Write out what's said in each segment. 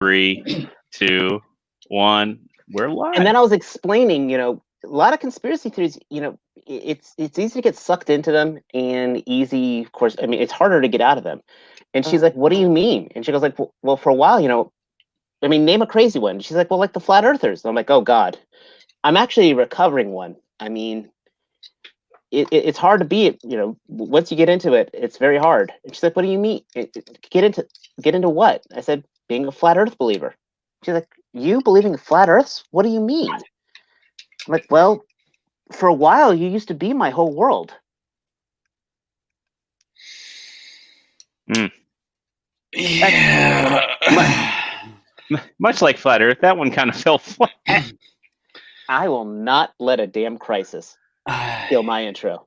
3, 2, 1. We're live. And then I was explaining, a lot of conspiracy theories, it's easy to get sucked into them and easy, of course. I mean, it's harder to get out of them. And she's like, "What do you mean?" And she goes like, "Well, for a while, name a crazy one." She's like, "Well, like the flat earthers." And I'm like, "Oh God, I'm actually recovering one." I mean, it's hard to be, once you get into it, it's very hard. And she's like, "What do you mean? Get into what?" I said, "Being a flat earth believer." She's like, "You believing in flat earths? What do you mean?" I'm like, "Well, for a while, you used to be my whole world." Yeah. Much like flat Earth, that one kind of fell flat. I will not let a damn crisis kill my intro.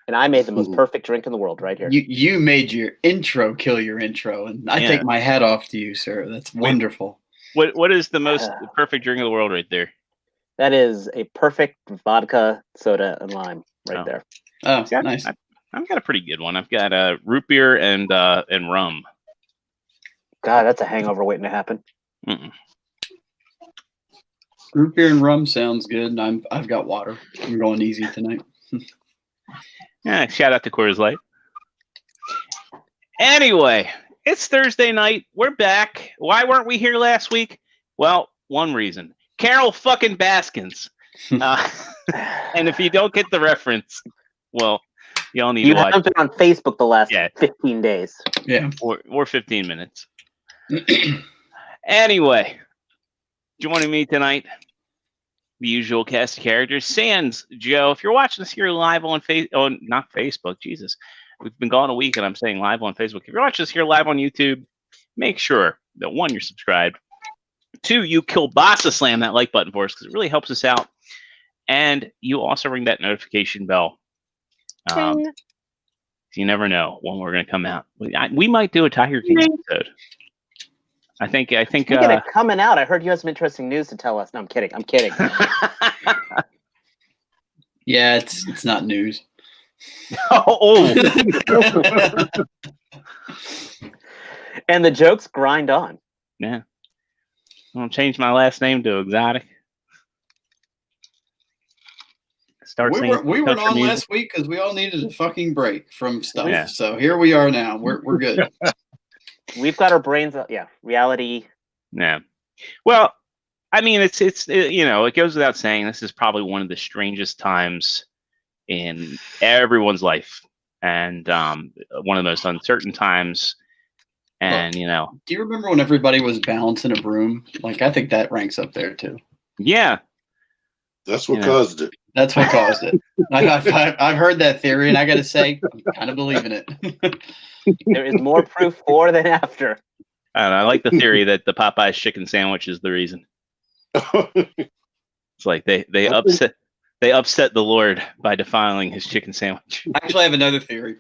And I made the most perfect drink in the world right here. You made your intro kill your intro, and I take my hat off to you, sir. That's wonderful. What is the most perfect drink in the world right there? That is a perfect vodka, soda, and lime there. Oh, nice. I've got a pretty good one. I've got root beer and rum. God, that's a hangover waiting to happen. Root beer and rum sounds good. And I've got water. I'm going easy tonight. Yeah, shout out to Coors Light. Anyway, it's Thursday night. We're back. Why weren't we here last week? Well, one reason. Carol fucking Baskins. And if you don't get the reference, well, y'all need to watch. You haven't been on Facebook the last 15 days. Yeah. Or 15 minutes. Anyway, joining me tonight, the usual cast of characters. Sans Joe. If you're watching this here live on not Facebook, Jesus. We've been gone a week and I'm saying live on Facebook. If you're watching this here live on YouTube, make sure that 1, you're subscribed. 2, you kielbasa slam that like button for us because it really helps us out. And you also ring that notification bell. You never know when we're going to come out. We might do a Tiger King episode. I think. Speaking of coming out, I heard you have some interesting news to tell us. No, I'm kidding. Yeah, it's not news. And the jokes grind on. Yeah. I'm going to change my last name to Exotic. We were on last week because we all needed a fucking break from stuff. Yeah. So here we are now. We're good. We've got our brains. Reality. Yeah. Well, I mean, it goes without saying, this is probably one of the strangest times in everyone's life, and one of the most uncertain times. And do you remember when everybody was balancing a broom? Like, I think that ranks up there too. Yeah. That's what caused it. That's what caused it. I've heard that theory, and I got to say, I'm kind of believing it. There is more proof for than after. I don't know, I like the theory that the Popeye's chicken sandwich is the reason. It's like they upset the Lord by defiling his chicken sandwich. I actually have another theory.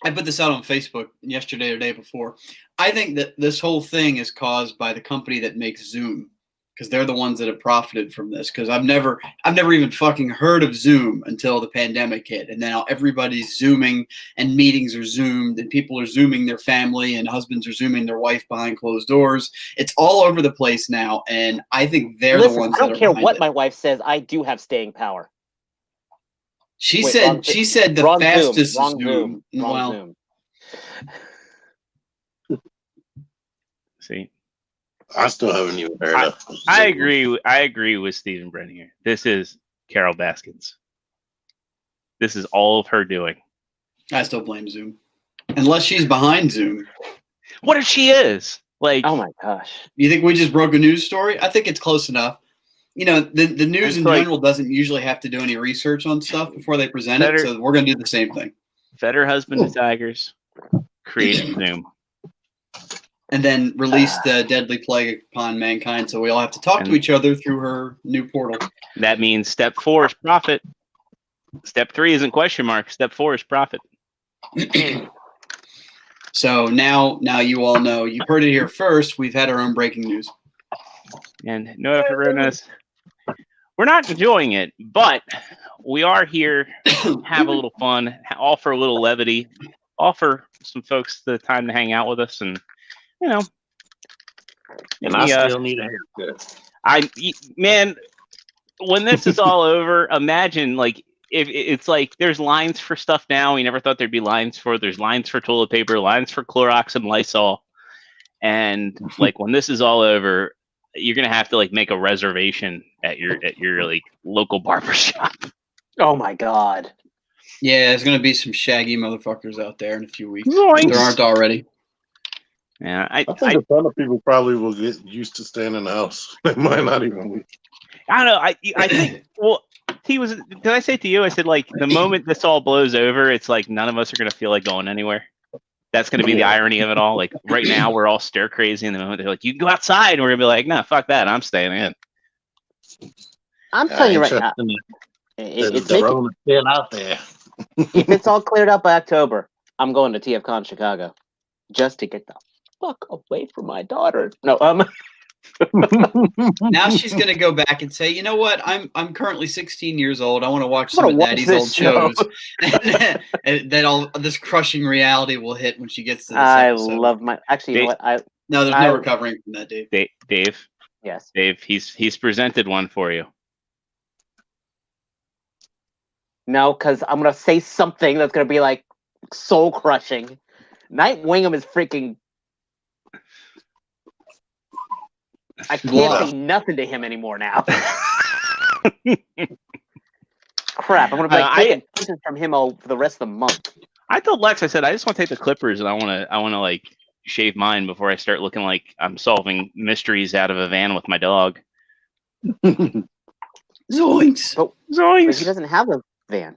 I put this out on Facebook yesterday or the day before. I think that this whole thing is caused by the company that makes Zoom, because they're the ones that have profited from this. Because I've never even fucking heard of Zoom until the pandemic hit, and now everybody's Zooming, and meetings are Zoomed, and people are Zooming their family, and husbands are Zooming their wife behind closed doors. It's all over the place now, and I think they're the ones. I don't care what my wife says. I do have staying power. She said the fastest Zoom. Zoom. See. I still haven't even heard of. I agree with Stephen Brennan here. This is Carol Baskins. This is all of her doing. I still blame Zoom, unless she's behind Zoom. What if she is? Like, oh my gosh! You think we just broke a news story? I think it's close enough. The news in general doesn't usually have to do any research on stuff before they present it, so we're going to do the same thing. Fed her husband to tigers, created Zoom. And then released the deadly plague upon mankind, so we all have to talk to each other through her new portal. That means step 4 is profit. Step 3 isn't question mark. Step 4 is profit. So now you all know. You heard it here first. We've had our own breaking news. And no effort, Ronas. We're not enjoying it, but we are here to have a little fun, offer a little levity, offer some folks the time to hang out with us, and And I Yeah. still need a haircut. Man, when this is all over, imagine like if it's like there's lines for stuff now we never thought there'd be lines for. There's lines for toilet paper, lines for Clorox and Lysol, and like when this is all over, you're gonna have to like make a reservation at your like local barber shop. Oh my god. Yeah, there's gonna be some shaggy motherfuckers out there in a few weeks. Zoinks. If there aren't already. Yeah, I think a ton of people probably will get used to staying in the house. They might not even. I don't know. I think. Well, did I say to you? I said like the moment this all blows over, it's like none of us are gonna feel like going anywhere. That's gonna be the irony of it all. Like right now, we're all stir crazy. In the moment they're like, "You can go outside," and we're gonna be like, "No, fuck that. I'm staying in." I'm telling you right now, It's still out there. if it's all cleared up by October, I'm going to TFCon Chicago just to get the fuck away from my daughter. No, Now she's gonna go back and say, you know what? I'm currently 16 years old. I want to watch I some wanna of watch Daddy's this old show." shows. And then all this crushing reality will hit when she gets to this I episode. love my. Actually, you know what? No, there's no recovering from that, Dave. Dave, Yes. he's presented one for you. No, because I'm gonna say something that's gonna be like soul crushing. Night Wingham is freaking. I can't say nothing to him anymore now. Crap! I'm gonna be like taking pieces from him all for the rest of the month. I told Lex, I said I just want to take the clippers and I want to like shave mine before I start looking like I'm solving mysteries out of a van with my dog. Zoinks! But he Zoinks! doesn't have a van.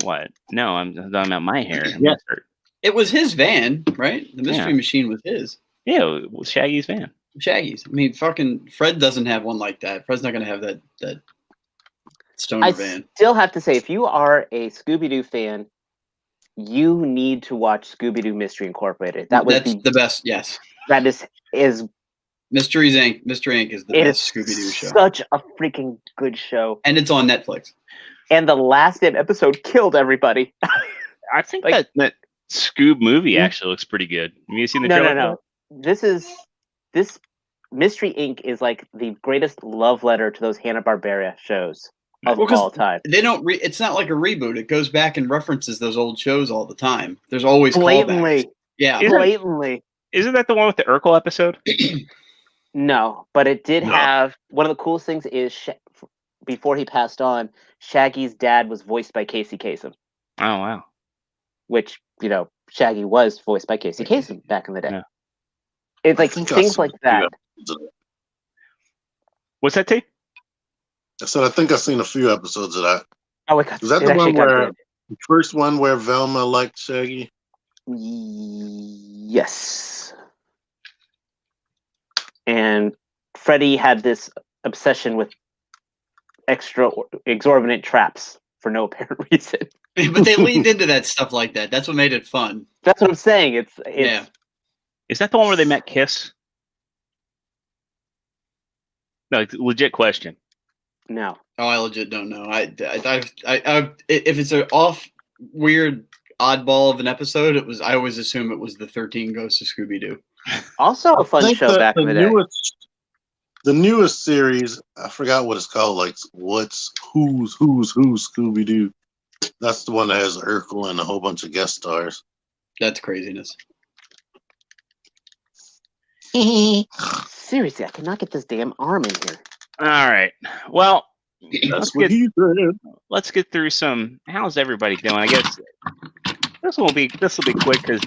What? No, I'm talking about my hair. Yeah. It was his van, right? The mystery machine was his. Yeah, it was Shaggy's van. Shaggy's. I mean, fucking Fred doesn't have one like that. Fred's not gonna have that stoner van. Still have to say, if you are a Scooby-Doo fan, you need to watch Scooby-Doo Mystery Incorporated. That's the best. Yes, that is Mysteries Inc. Mystery Inc. is the best Scooby-Doo show. Such a freaking good show, and it's on Netflix. And the last episode killed everybody. I think that Scoob movie actually looks pretty good. Have you seen the trailer? No. This Mystery Inc. is like the greatest love letter to those Hanna-Barbera shows of all time. They don't. It's not like a reboot. It goes back and references those old shows all the time. There's always blatantly. Callbacks. Yeah, blatantly. Isn't that the one with the Urkel episode? No, but it did have one of the coolest things is before he passed on, Shaggy's dad was voiced by Casey Kasem. Oh wow! Which Shaggy was voiced by Casey Kasem back in the day. Yeah. It's like things like that. What's that, T? I said I think I've seen a few episodes of that. Oh, it got, is that the one where the first one where Velma liked Shaggy? Yes. And Freddy had this obsession with exorbitant traps for no apparent reason. But they leaned into that stuff like that. That's what made it fun. That's what I'm saying. It's yeah. Is that the one where they met Kiss? No, legit question. No. Oh, I legit don't know. I if it's an off, weird, oddball of an episode, I always assume it was the 13 Ghosts of Scooby-Doo. Also a fun show back in the day. The newest series, I forgot what it's called. Like who's Scooby-Doo. That's the one that has Urkel and a whole bunch of guest stars. That's craziness. Seriously, I cannot get this damn arm in here. All right. Well, let's get through some. How's everybody doing? I guess this will be quick because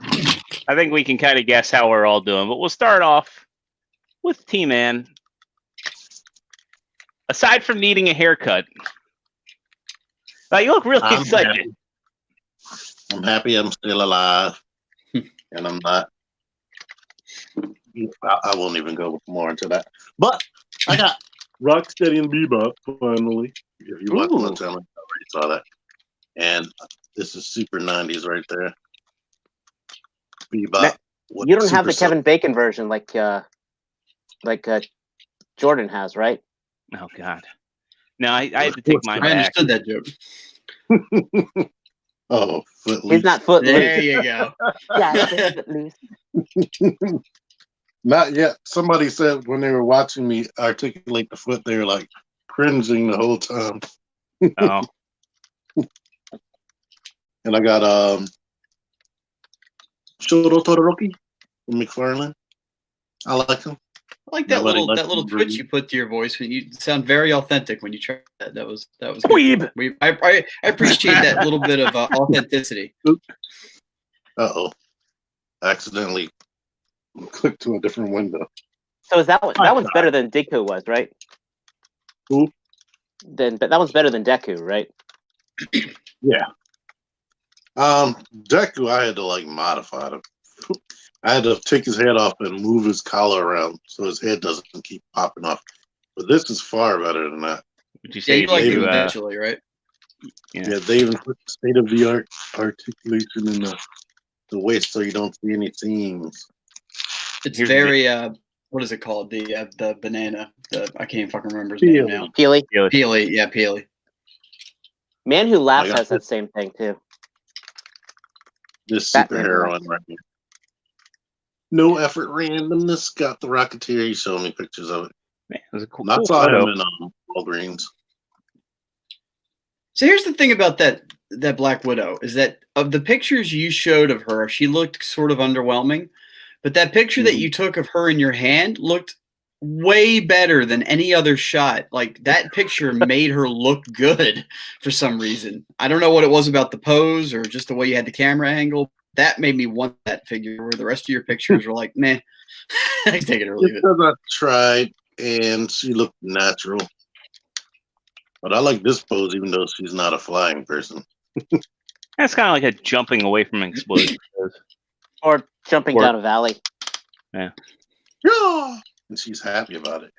I think we can kind of guess how we're all doing. But we'll start off with T-Man. Aside from needing a haircut, you look really excited. I'm happy I'm still alive, and I'm not. I won't even go more into that. But I got Rocksteady and Bebop finally. If you watch my channel, I already saw that. And this is super 90s right there. Bebop. You don't have the Kevin Bacon version like Jordan has, right? Oh God. No, I had to take mine back. I understood that joke. Oh, Footloose. He's not Footloose. There you go. Yeah, Footloose. Not yet. Somebody said when they were watching me articulate the foot, they were like cringing the whole time. Oh, And I got Shoro Todoroki from McFarlane. I like him. I like that Nobody little likes that little him, twitch Brady. you put to your voice when you sound very authentic when you try that. That was good. Weeb. I appreciate that little bit of authenticity. Uh-oh. Accidentally clicked to a different window. So is that one? That one's better than Deku was, right? Who? But that one's better than Deku, right? Yeah. Deku, I had to like modify him. I had to take his head off and move his collar around so his head doesn't keep popping off. But this is far better than that. Would you Yeah, say you like you, it eventually, right? Yeah, they even put state-of-the-art articulation in the waist so you don't see any seams. It's Here's very what is it called? The banana. I can't even fucking remember his name Peely. now. Peely. Peely, yeah, Peely. Man Who Laughs Like I has that same thing too. This Batman superheroine right here. No effort randomness. Got the Rocketeer. He showed me pictures of it. man, it was a cool, I cool saw photo. him in Walgreens. So here's the thing about that Black Widow is that of the pictures you showed of her, she looked sort of underwhelming. But that picture that you took of her in your hand looked way better than any other shot. Like that picture made her look good for some reason. I don't know what it was about the pose or just the way you had the camera angle. That made me want that figure where the rest of your pictures were like, meh. I take it or leave it. Because I tried and she looked natural. But I like this pose even though she's not a flying person. That's kind of like a jumping away from an explosion pose. Or jumping Or- down a valley. Yeah. And she's happy about it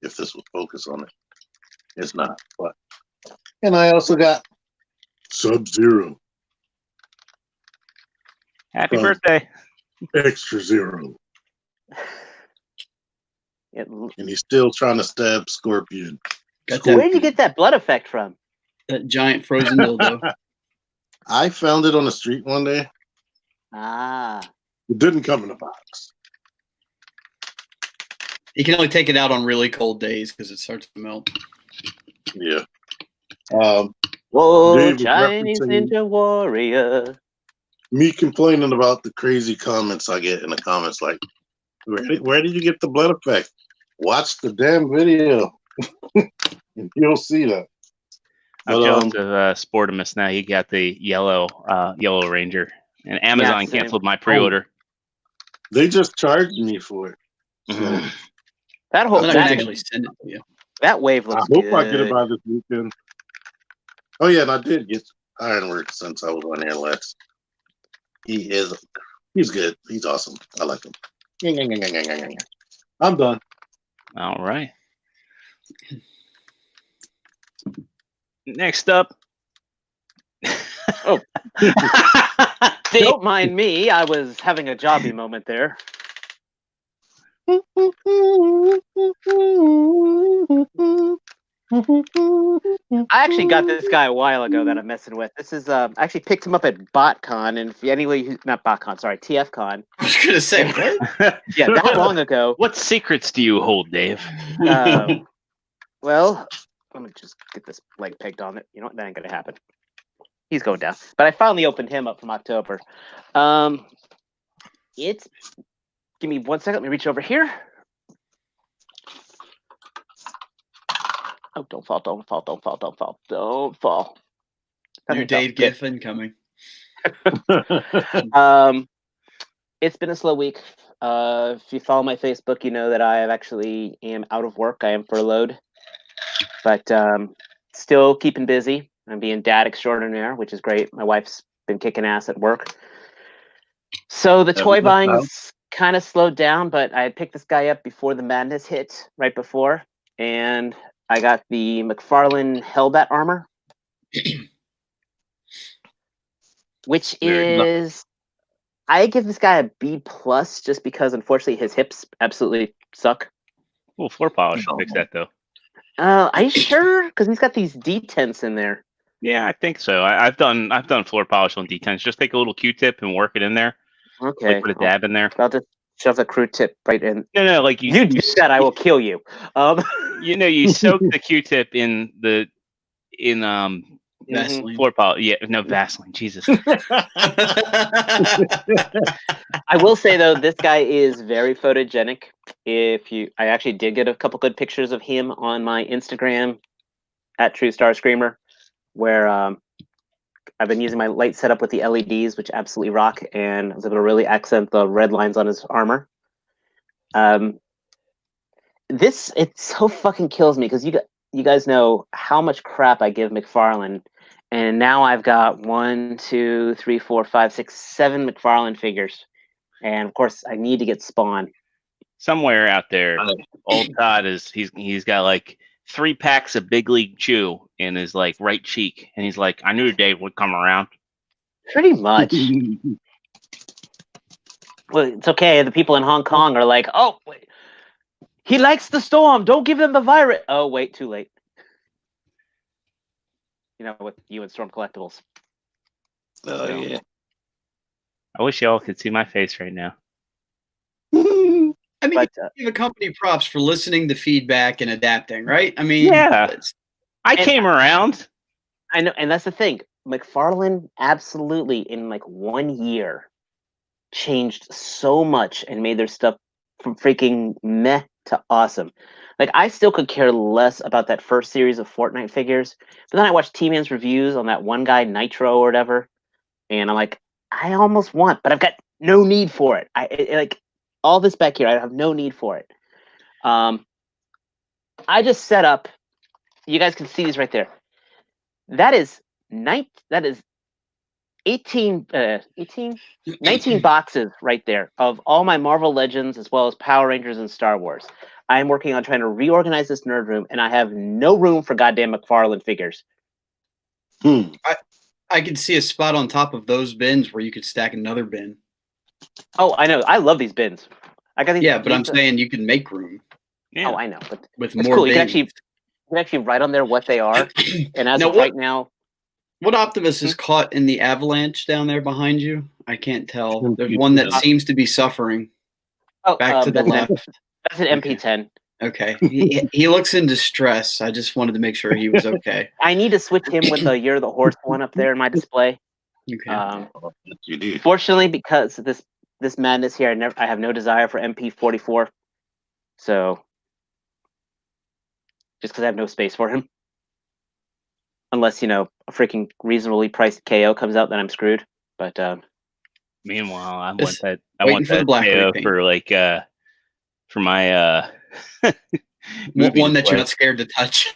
if this would focus on it. It's not. But and I also got Sub-Zero. Happy Oh. birthday. Extra Zero. It- And he's still trying to stab Scorpion. Got where that, did you get that blood effect from? that giant frozen dildo. I found it on the street one day. Ah. It didn't come in a box. You can only take it out on really cold days because it starts to melt. Yeah. Whoa, Dave was Chinese referencing- Ninja Warrior. Me complaining about the crazy comments I get in the comments like, where did you get the blood effect? Watch the damn video. And you'll see that. I'm But, jealous of Sportimus now. He got the yellow Ranger. And Amazon same. canceled my pre-order. They just charged me for it. Mhm. That whole I'm not going to that, actually send it to you. that wave I looks hope good. I get it by this weekend. Oh yeah, and I did get Ironwork since I was on here last. He's good. He's awesome. I like him. I'm done. All right. Next up. Oh. Don't mind me. I was having a jobby moment there. I actually got this guy a while ago that I'm messing with. This is I actually picked him up at BotCon, and if anyway, not BotCon, sorry, TFCon. I was going to say, what? Yeah, that long ago. What secrets do you hold, Dave? Well, let me just get this leg pegged on it. You know what? That ain't gonna happen. He's going down. But I finally opened him up from October. It's. Give me 1 second. Let me reach over here. Oh, don't fall! Don't fall! Don't fall! Don't fall! Don't fall! New Dave GIF incoming. It's been a slow week. If you follow my Facebook, you know that I actually am out of work. I am furloughed, but still keeping busy. I'm being dad extraordinaire, which is great. My wife's been kicking ass at work. So the toy buying's kind of slowed down, but I had picked this guy up before the madness hit, right before, and I got the McFarlane Hellbat armor, which is, I give this guy a B+ just because, unfortunately, his hips absolutely suck. Well, floor polish will fix that, though. Are you sure? Because he's got these detents in there. Yeah, I think so. I've done floor polish on D10s. Just take a little Q-tip and work it in there. Okay. Like put a dab in there. I'll just shove the Q-tip right in. No, like You do that, I will kill you. You soak the Q-tip in Vaseline. floor polish. Yeah, no Vaseline. Jesus. I will say though, this guy is very photogenic. I actually did get a couple good pictures of him on my Instagram at True Star Screamer, where I've been using my light setup with the LEDs, which absolutely rock, and I was able to really accent the red lines on his armor. It so fucking kills me because you guys know how much crap I give McFarlane, and now I've got 1, 2, 3, 4, 5, 6, 7 McFarlane figures, and of course I need to get Spawn. Somewhere out there, old Todd he's got like 3 packs of Big League Chew in his like right cheek, and he's like, I knew Dave would come around. Pretty much. Well, it's okay. The people in Hong Kong are like, oh, wait. He likes the storm. Don't give him the virus. Oh, wait, too late. You know, with you and Storm Collectibles. Oh yeah. I wish y'all could see my face right now. I mean, But, you give a company props for listening to feedback and adapting, right? I mean, Yeah. I came around. I know, and that's the thing. McFarlane absolutely, in like 1 year, changed so much and made their stuff from freaking meh to awesome. Like, I still could care less about that first series of Fortnite figures, but then I watched T-Man's reviews on that one guy, Nitro or whatever, and I'm like, I almost want, but I've got no need for it. Like all this back here, I have no need for it. I just set up. You guys can see these right there. That is 19 boxes right there of all my Marvel Legends as well as Power Rangers and Star Wars. I am working on trying to reorganize this nerd room, and I have no room for goddamn McFarlane figures. I could see a spot on top of those bins where you could stack another bin. Oh, I know. I love these bins. I got these. Yeah, but I'm saying you can make room. Yeah. Oh, I know. But with it's more cool. You bins. can actually write on there what they are. And as of right now, what Optimus is caught in the avalanche down there behind you? I can't tell. There's one that seems to be suffering. Oh, back to the left. That's an MP10. Okay. He looks in distress. I just wanted to make sure he was okay. I need to switch him with the Year of the Horse one up there in my display. Okay. You do. Fortunately, because of this madness here, I have no desire for MP44. So just because I have no space for him. Unless, a freaking reasonably priced KO comes out, then I'm screwed. But Meanwhile, I Just want waiting for the that black KO repaint. for like for my one that you're not scared to touch.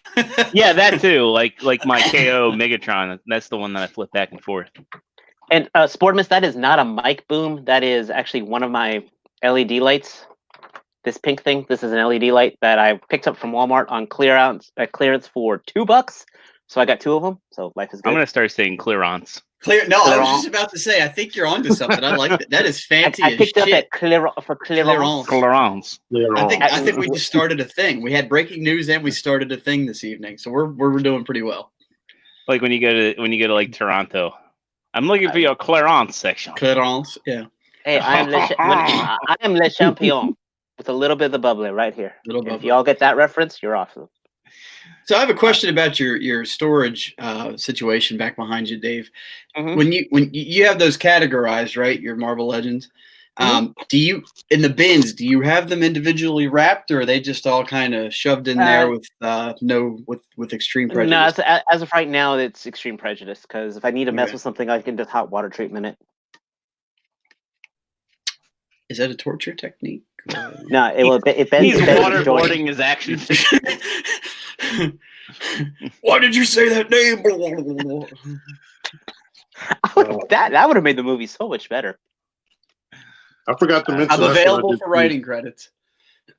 Yeah, that too. Like my KO Megatron. That's the one that I flip back and forth. And Sportmas, that is not a mic boom. That is actually one of my LED lights. This pink thing. This is an LED light that I picked up from Walmart on clearance for $2. So I got 2 of them. So life is good. I'm gonna start saying clearance. No, I was just about to say. I think you're onto something. I like that. That is fancy. I picked as up shit. at clearance. Clearance. I think we just started a thing. We had breaking news and we started a thing this evening. So we're doing pretty well. Like when you go to like Toronto, I'm looking for your clearance section. Clearance, yeah. Hey, I am Le Champion with a little bit of the bubbly right here. If y'all get that reference, you're awesome. So I have a question about your storage situation back behind you, Dave. Mm-hmm. When you have those categorized, right? Your Marvel Legends. Do you in the bins? Do you have them individually wrapped, or are they just all kind of shoved in there with extreme prejudice? No, as of right now, it's extreme prejudice. Because if I need to mess with something, I can just hot water treatment it. Is that a torture technique? No, it bends. He's waterboarding his action. Why did you say that name? That would have made the movie so much better. I forgot to mention. I'm available for writing credits.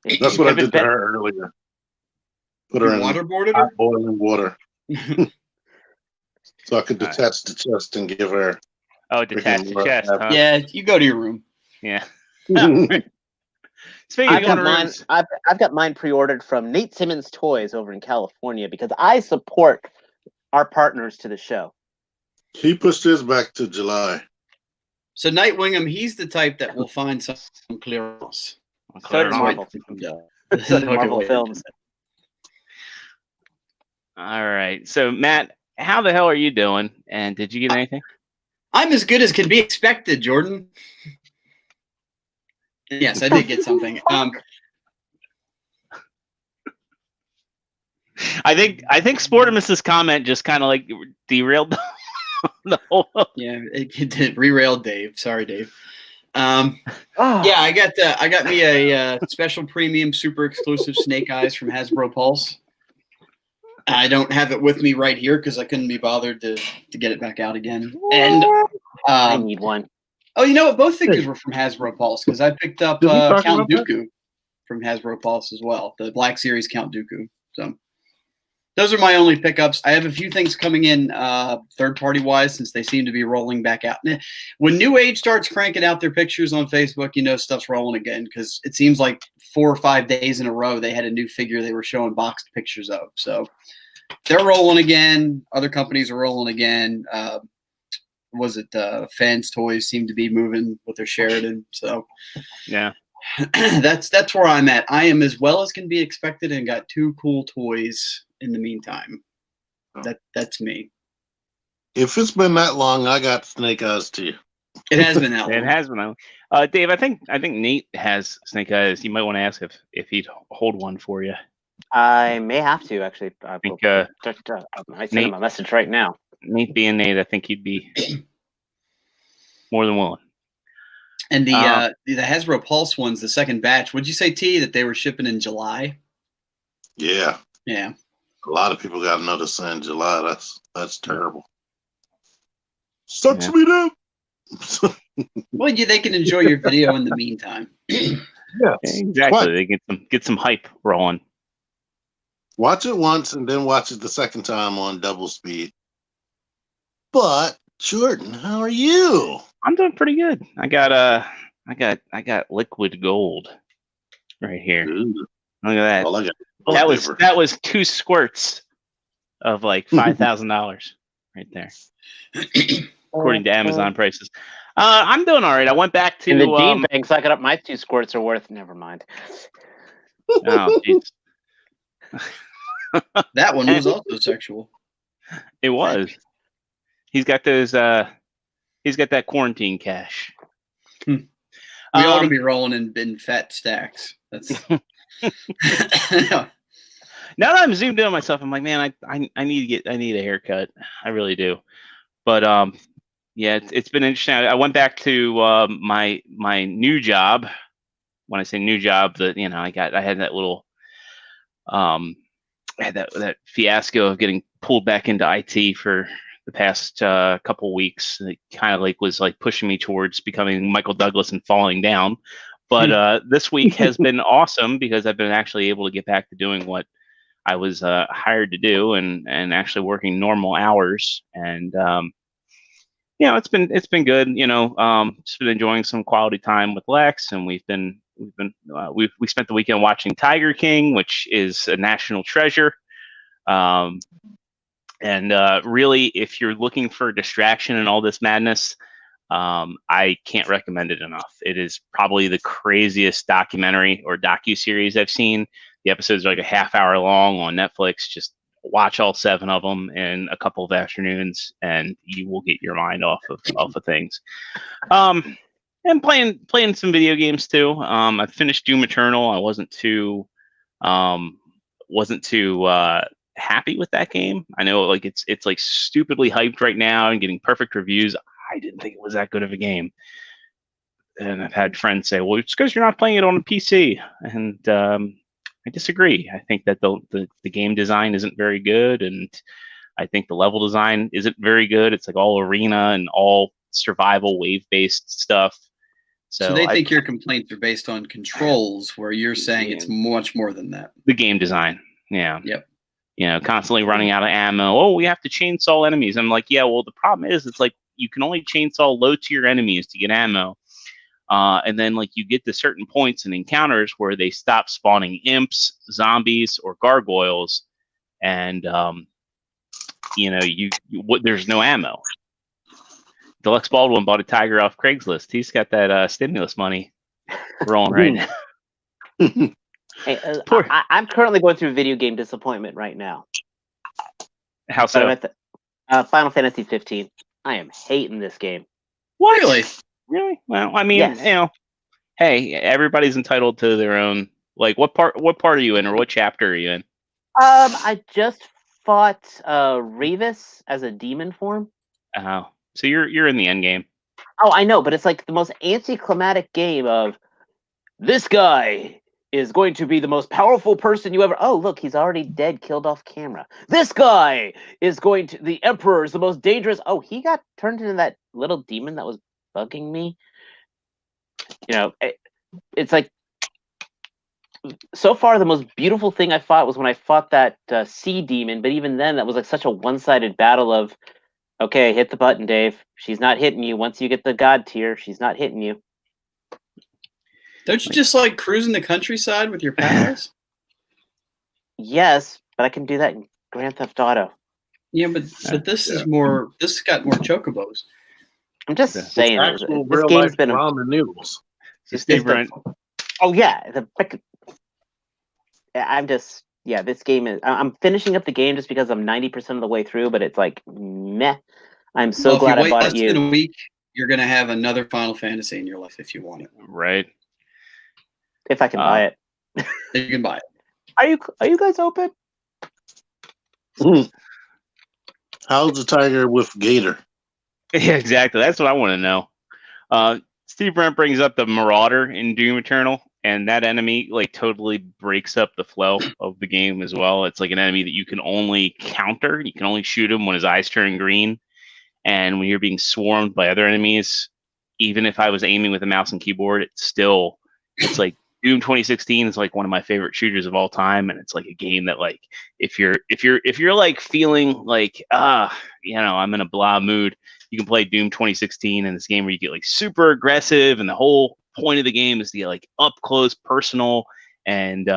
That's what I did to her earlier. Put her in waterboarded hot boiling water, so I could detach the chest and give her. Oh, detach the chest. Huh? Yeah, you go to your room. Yeah. I've got mine pre-ordered from Nate Simmons Toys over in California because I support our partners to the show. He pushed his back to July. So Nightwingham, he's the type that will find some clearance. So did Marvel. So did Marvel films. All right. So Matt, how the hell are you doing? And did you get anything? I'm as good as can be expected, Jordan. Yes, I did get something. I think Sportimus's comment just kind of like derailed the whole. Yeah, it did derail Dave. Sorry, Dave. Oh. Yeah, I got me a special premium super exclusive Snake Eyes from Hasbro Pulse. I don't have it with me right here because I couldn't be bothered to get it back out again. And I need one. oh, you know what? Both figures were from Hasbro Pulse because I picked up Did we talk Count about that? Dooku from Hasbro Pulse as well, the Black Series Count Dooku. So those are my only pickups. I have a few things coming in third-party wise since they seem to be rolling back out. When New Age starts cranking out their pictures on Facebook, you know stuff's rolling again because it seems like 4 or 5 days in a row they had a new figure they were showing boxed pictures of. So they're rolling again. Other companies are rolling again. Fans Toys seem to be moving with their Sheridan. So Yeah. that's where I'm at. I am as well as can be expected and got 2 cool toys in the meantime. That's me. If it's been that long, I got Snake Eyes too. It has been that long. It has been. Dave, I think Nate has Snake Eyes. You might want to ask if he'd hold one for you. I may have to actually. I think, I send him a message right now. Nate being Nate, I think he'd be more than willing. And the Hasbro Pulse ones, the second batch, would you say, T, that they were shipping in July? Yeah. Yeah. A lot of people got notice in July. That's terrible. Sucks me down. Well, they can enjoy your video in the meantime. Yeah, exactly. What? They get some hype rolling. Watch it once and then watch it the second time on double speed. But Jordan, how are you? I'm doing pretty good. I got liquid gold right here. Ooh. Look at that. Well, I got That was 2 squirts of like $5,000 right there, according to Amazon prices. I'm doing all right. I went back to And the Dean Bank sucking up my 2 squirts are worth. Never mind. Oh, geez. That one was also sexual. It was. He's got those. He's got that quarantine cash. We ought to be rolling in fat stacks. That's. Now that I'm zoomed in on myself, I'm like, man, I need a haircut. I really do. But yeah, it's been interesting. I went back to my new job. When I say new job, I had that little I had that fiasco of getting pulled back into IT for the past couple weeks. It kind of was pushing me towards becoming Michael Douglas and falling down. But this week has been awesome because I've been actually able to get back to doing what I was hired to do and actually working normal hours. And it's been good. Just been enjoying some quality time with Lex, and we spent the weekend watching Tiger King, which is a national treasure. And really, if you're looking for distraction in all this madness, I can't recommend it enough. It is probably the craziest documentary or docuseries I've seen. The episodes are like a half hour long on Netflix. Just watch all 7 of them in a couple of afternoons, and you will get your mind off of things. And playing some video games too. I finished Doom Eternal. I wasn't too happy with that game. I know it's like stupidly hyped right now and getting perfect reviews. I didn't think it was that good of a game. And I've had friends say, well, it's because you're not playing it on a PC. And I disagree. I think that the game design isn't very good, and I think the level design isn't very good. It's like all arena and all survival wave-based stuff. So they think your complaints are based on controls, where you're saying it's much more than that. The game design, yeah. Yep. Constantly running out of ammo. Oh, we have to chainsaw enemies. I'm like, yeah, well, the problem is it's like you can only chainsaw low-tier enemies to get ammo. And then you get to certain points in encounters where they stop spawning imps, zombies, or gargoyles, and there's no ammo. Deluxe Baldwin bought a Tiger off Craigslist. He's got that stimulus money rolling right now. Hey, Poor- I'm currently going through video game disappointment right now. How But I'm so? at the Final Fantasy 15. I am hating this game. What? Really? Really? Well, I mean, Yes. you know, hey, everybody's entitled to their own. Like, what part are you in, or what chapter are you in? I just fought Revis as a demon form. Oh, so you're in the end game. Oh, I know, but it's like the most anticlimactic game of this guy is going to be the most powerful person you ever. Oh, look, he's already dead, killed off camera. This guy is going to. The Emperor is the most dangerous. Oh, he got turned into that little demon that was bugging me. You know, it's like so far the most beautiful thing I fought was when I fought that sea demon. But even then, that was like such a one-sided battle of, okay, hit the button, Dave. She's not hitting you. Once you get the god tier, she's not hitting you. Don't you just like cruising the countryside with your pals? Yes, but I can do that in Grand Theft Auto. Yeah, but this is more. This got more chocobos. I'm just Yeah. saying, Actual this real game's life been. ramen noodles. So Steve Brent, Oh yeah, I'm just this game is. I'm finishing up the game just because I'm 90% of the way through, but it's like meh. I'm so Well, glad if you I wait bought less it than used. a week, you're gonna have another Final Fantasy in your life if you want it. right? If I can buy it. You can buy it. Are you guys open? How's the tiger with Gator? Yeah, exactly. That's what I want to know. Steve Brent brings up the Marauder in Doom Eternal, and that enemy like totally breaks up the flow of the game as well. It's like an enemy that you can only counter. You can only shoot him when his eyes turn green, and when you're being swarmed by other enemies, even if I was aiming with a mouse and keyboard, it's like Doom 2016 is like one of my favorite shooters of all time, and it's like a game that like if you're like feeling like I'm in a blah mood, you can play Doom 2016 in this game where you get like super aggressive, and the whole point of the game is to get like up close, personal, and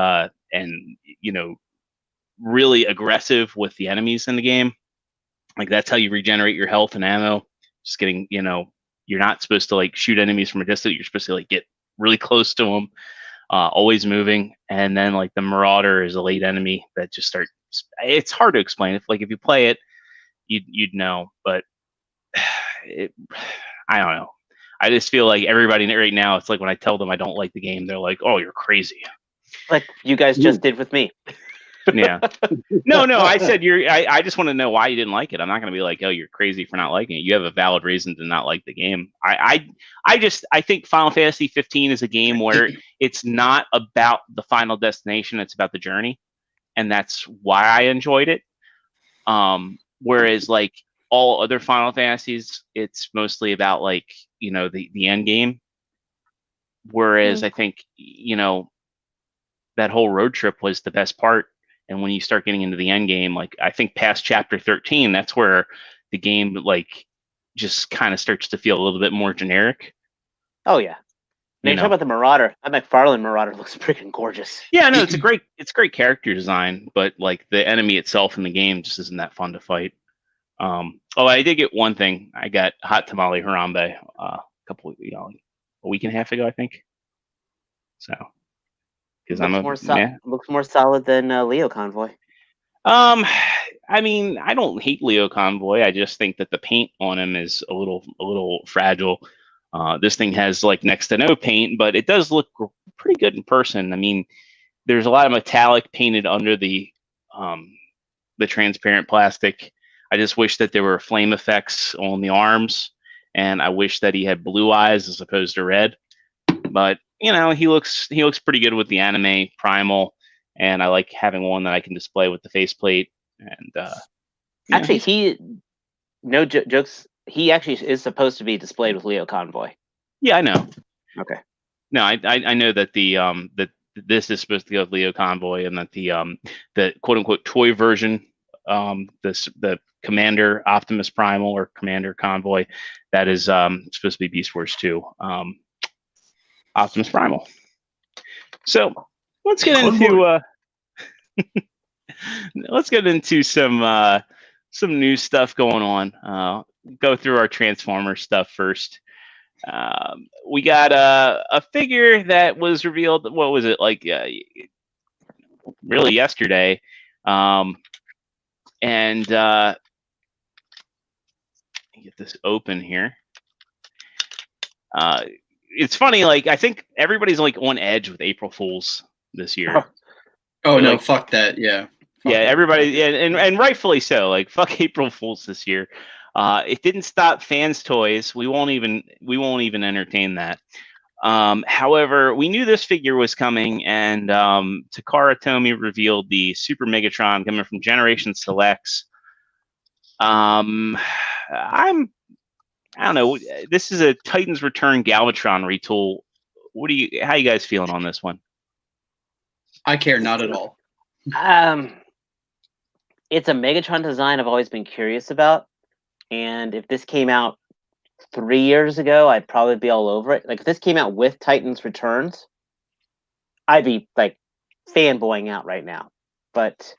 really aggressive with the enemies in the game. Like that's how you regenerate your health and ammo. Just getting, you're not supposed to like shoot enemies from a distance. You're supposed to like get really close to them, always moving. And then like the Marauder is a late enemy that just starts. It's hard to explain. If you play it, you'd know. But I don't know. I just feel like everybody right now, it's like when I tell them I don't like the game, they're like, "Oh, you're crazy." Like you guys just did with me. Yeah. No. I said I just want to know why you didn't like it. I'm not going to be like, "Oh, you're crazy for not liking it." You have a valid reason to not like the game. I think Final Fantasy 15 is a game where it's not about the final destination. It's about the journey, and that's why I enjoyed it. Whereas like all other Final Fantasies, it's mostly about like the end game. Whereas I think that whole road trip was the best part. And when you start getting into the end game, like I think past chapter 13, that's where the game like just kind of starts to feel a little bit more generic. Oh yeah. Now, talk about the Marauder. That McFarlane Marauder looks freaking gorgeous. Yeah, no, it's great character design, but like the enemy itself in the game just isn't that fun to fight. I did get one thing. I got Hot Tamale Harambe a week and a half ago, I think. So, because looks more solid than Leo Convoy. I mean, I don't hate Leo Convoy. I just think that the paint on him is a little fragile. This thing has like next to no paint, but it does look pretty good in person. I mean, there's a lot of metallic painted under the transparent plastic. I just wish that there were flame effects on the arms, and I wish that he had blue eyes as opposed to red. But he looks pretty good with the anime primal, and I like having one that I can display with the faceplate. And actually, jokes. He actually is supposed to be displayed with Leo Convoy. Yeah, I know. Okay. No, I know that that this is supposed to go with Leo Convoy, and that the quote unquote toy version, the Commander Optimus Primal or Commander Convoy, that is supposed to be Beast Wars 2. Optimus Primal. So let's get into some new stuff going on. go through our Transformer stuff first. We got a figure that was revealed. What was it like? Really yesterday, and get this open here. It's funny. Like I think everybody's like on edge with April Fools this year. Oh no, like, fuck that. Yeah. Fuck yeah, that. everybody, and rightfully so. Like fuck April Fools this year. It didn't stop fans' toys. We won't even entertain that. However, we knew this figure was coming, and Takara Tomy revealed the Super Megatron coming from Generation Selects. I don't know. This is a Titans Return Galvatron retool. How you guys feeling on this one? I care not at all. It's a Megatron design I've always been curious about, and if this came out 3 years ago, I'd probably be all over it. Like if this came out with Titans Returns, I'd be like fanboying out right now. But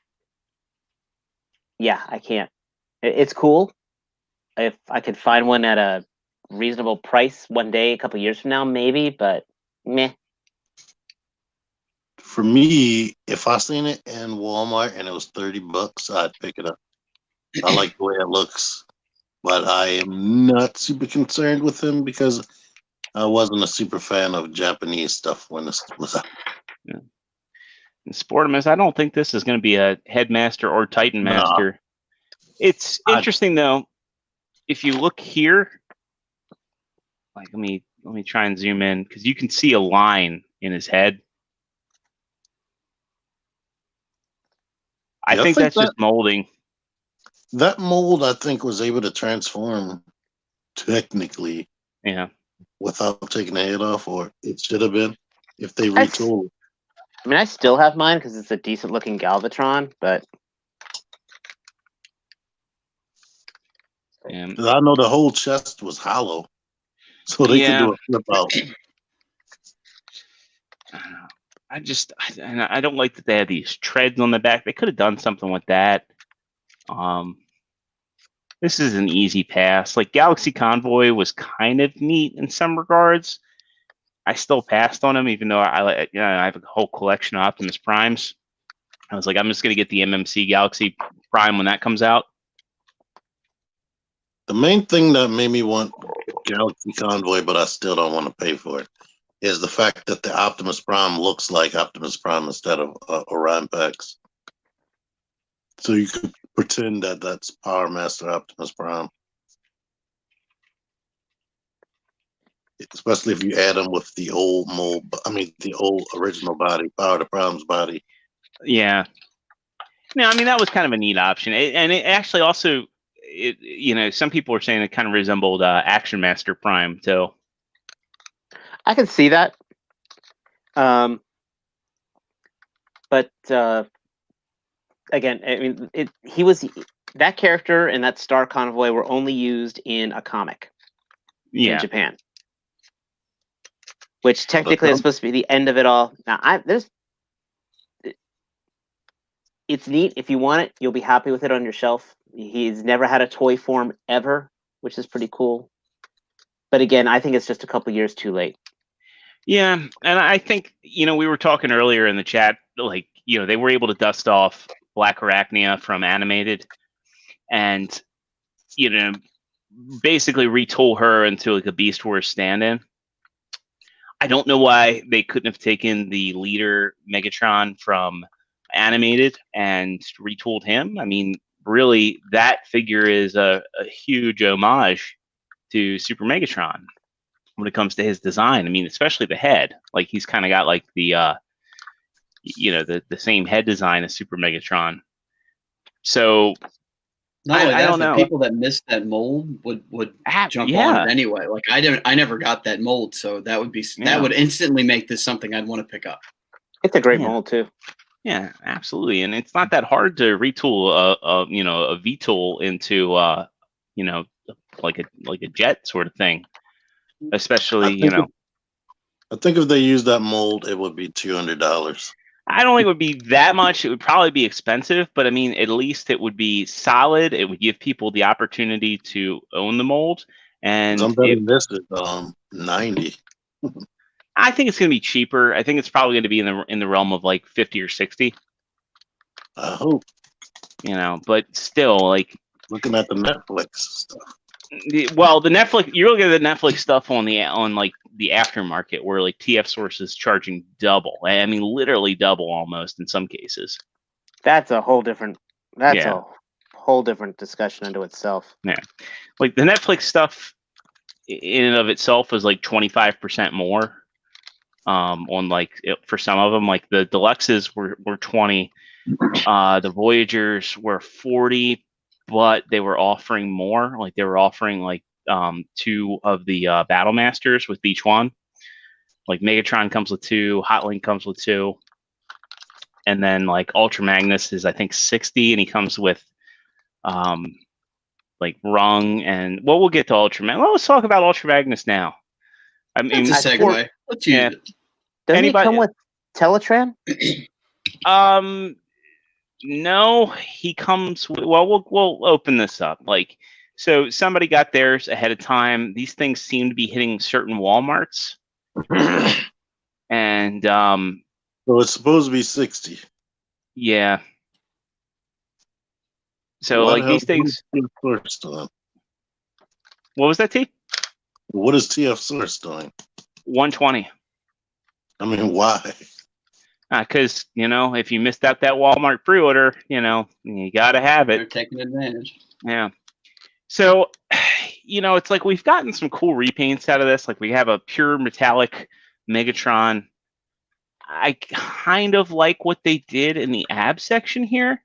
yeah, I can't. It's cool. If I could find one at a reasonable price one day, a couple years from now, maybe. But meh. For me, if I seen it in Walmart and it was $30, I'd pick it up. I like the way it looks, but I am not super concerned with him because I wasn't a super fan of Japanese stuff when this was out. Yeah. And Sportimus, I don't think this is going to be a Headmaster or Titan Master. It's interesting though. If you look here, like let me try and zoom in because you can see a line in his head. I think that's just molding. That mold, I think, was able to transform technically. Yeah. Without taking the head off, or it should have been if they retooled. I mean, I still have mine because it's a decent looking Galvatron, but I know the whole chest was hollow, so they could do a flip out. I don't like that they had these treads on the back. They could have done something with that. This is an easy pass. Like Galaxy Convoy was kind of neat in some regards. I still passed on him, even though I have a whole collection of Optimus Primes. I was like, I'm just gonna get the MMC Galaxy Prime when that comes out. The main thing that made me want Galaxy Convoy, but I still don't want to pay for it, is the fact that the Optimus Prime looks like Optimus Prime instead of Orion Pax. So you could pretend that that's Power Master Optimus Prime. Especially if you add him with the old mold, the old original body, Power the Prime's body. Yeah. No, I mean, that was kind of a neat option. And it actually also, some people were saying it kind of resembled Action Master Prime, too. I can see that. But again, I mean, that character and that Star Convoy were only used in a comic in Japan, which technically is supposed to be the end of it all. Now, it's neat. If you want it, you'll be happy with it on your shelf. He's never had a toy form ever, which is pretty cool. But again, I think it's just a couple years too late. Yeah, and I think, we were talking earlier in the chat, like, they were able to dust off Black Arachnia from Animated and, basically retool her into like a Beast Wars stand-in. I don't know why they couldn't have taken the leader Megatron from Animated and retooled him. I mean, really, that figure is a huge homage to Super Megatron when it comes to his design. I mean, especially the head. Like he's kind of got like the same head design as Super Megatron. So I don't know. People that missed that mold would jump on it anyway. Like I never got that mold, so that would instantly make this something I'd want to pick up. It's a great mold too. Yeah, absolutely, and it's not that hard to retool a VTOL into like a jet sort of thing. Especially, I think if they used that mold, it would be $200. I don't think it would be that much. It would probably be expensive, but I mean, at least it would be solid. It would give people the opportunity to own the mold. And I'm betting this is 90. I think it's going to be cheaper. I think it's probably going to be in the realm of like 50 or 60. I hope. But still, like Looking at the Netflix stuff. Well, the Netflix, you're looking at the Netflix stuff on like the aftermarket, where like TF Source is charging double. I mean, literally double almost in some cases. That's a whole different. That's a whole different discussion unto itself. Yeah, like the Netflix stuff in and of itself is like 25% more. On like for some of them, like the Deluxes were 20, the Voyagers were 40. But they were offering more. Like they were offering like 2 of the Battle Masters with each one. Like Megatron comes with 2, Hotlink comes with 2, and then like Ultra Magnus is I think 60, and he comes with like Rung and we'll get to Ultra Magnus. Well, let's talk about Ultra Magnus now. I mean, that's a segue. Let's use it. Doesn't he come with Teletran? No, he comes. Well, we'll open this up. Like, so somebody got theirs ahead of time. These things seem to be hitting certain Walmarts, and so it's supposed to be 60. Yeah. So like these things. What was that, T? What is TF Source doing? 120. I mean, why? Because if you missed out that Walmart pre-order, you got to have it. They're taking advantage. Yeah. So, it's like we've gotten some cool repaints out of this. Like we have a pure metallic Megatron. I kind of like what they did in the ab section here,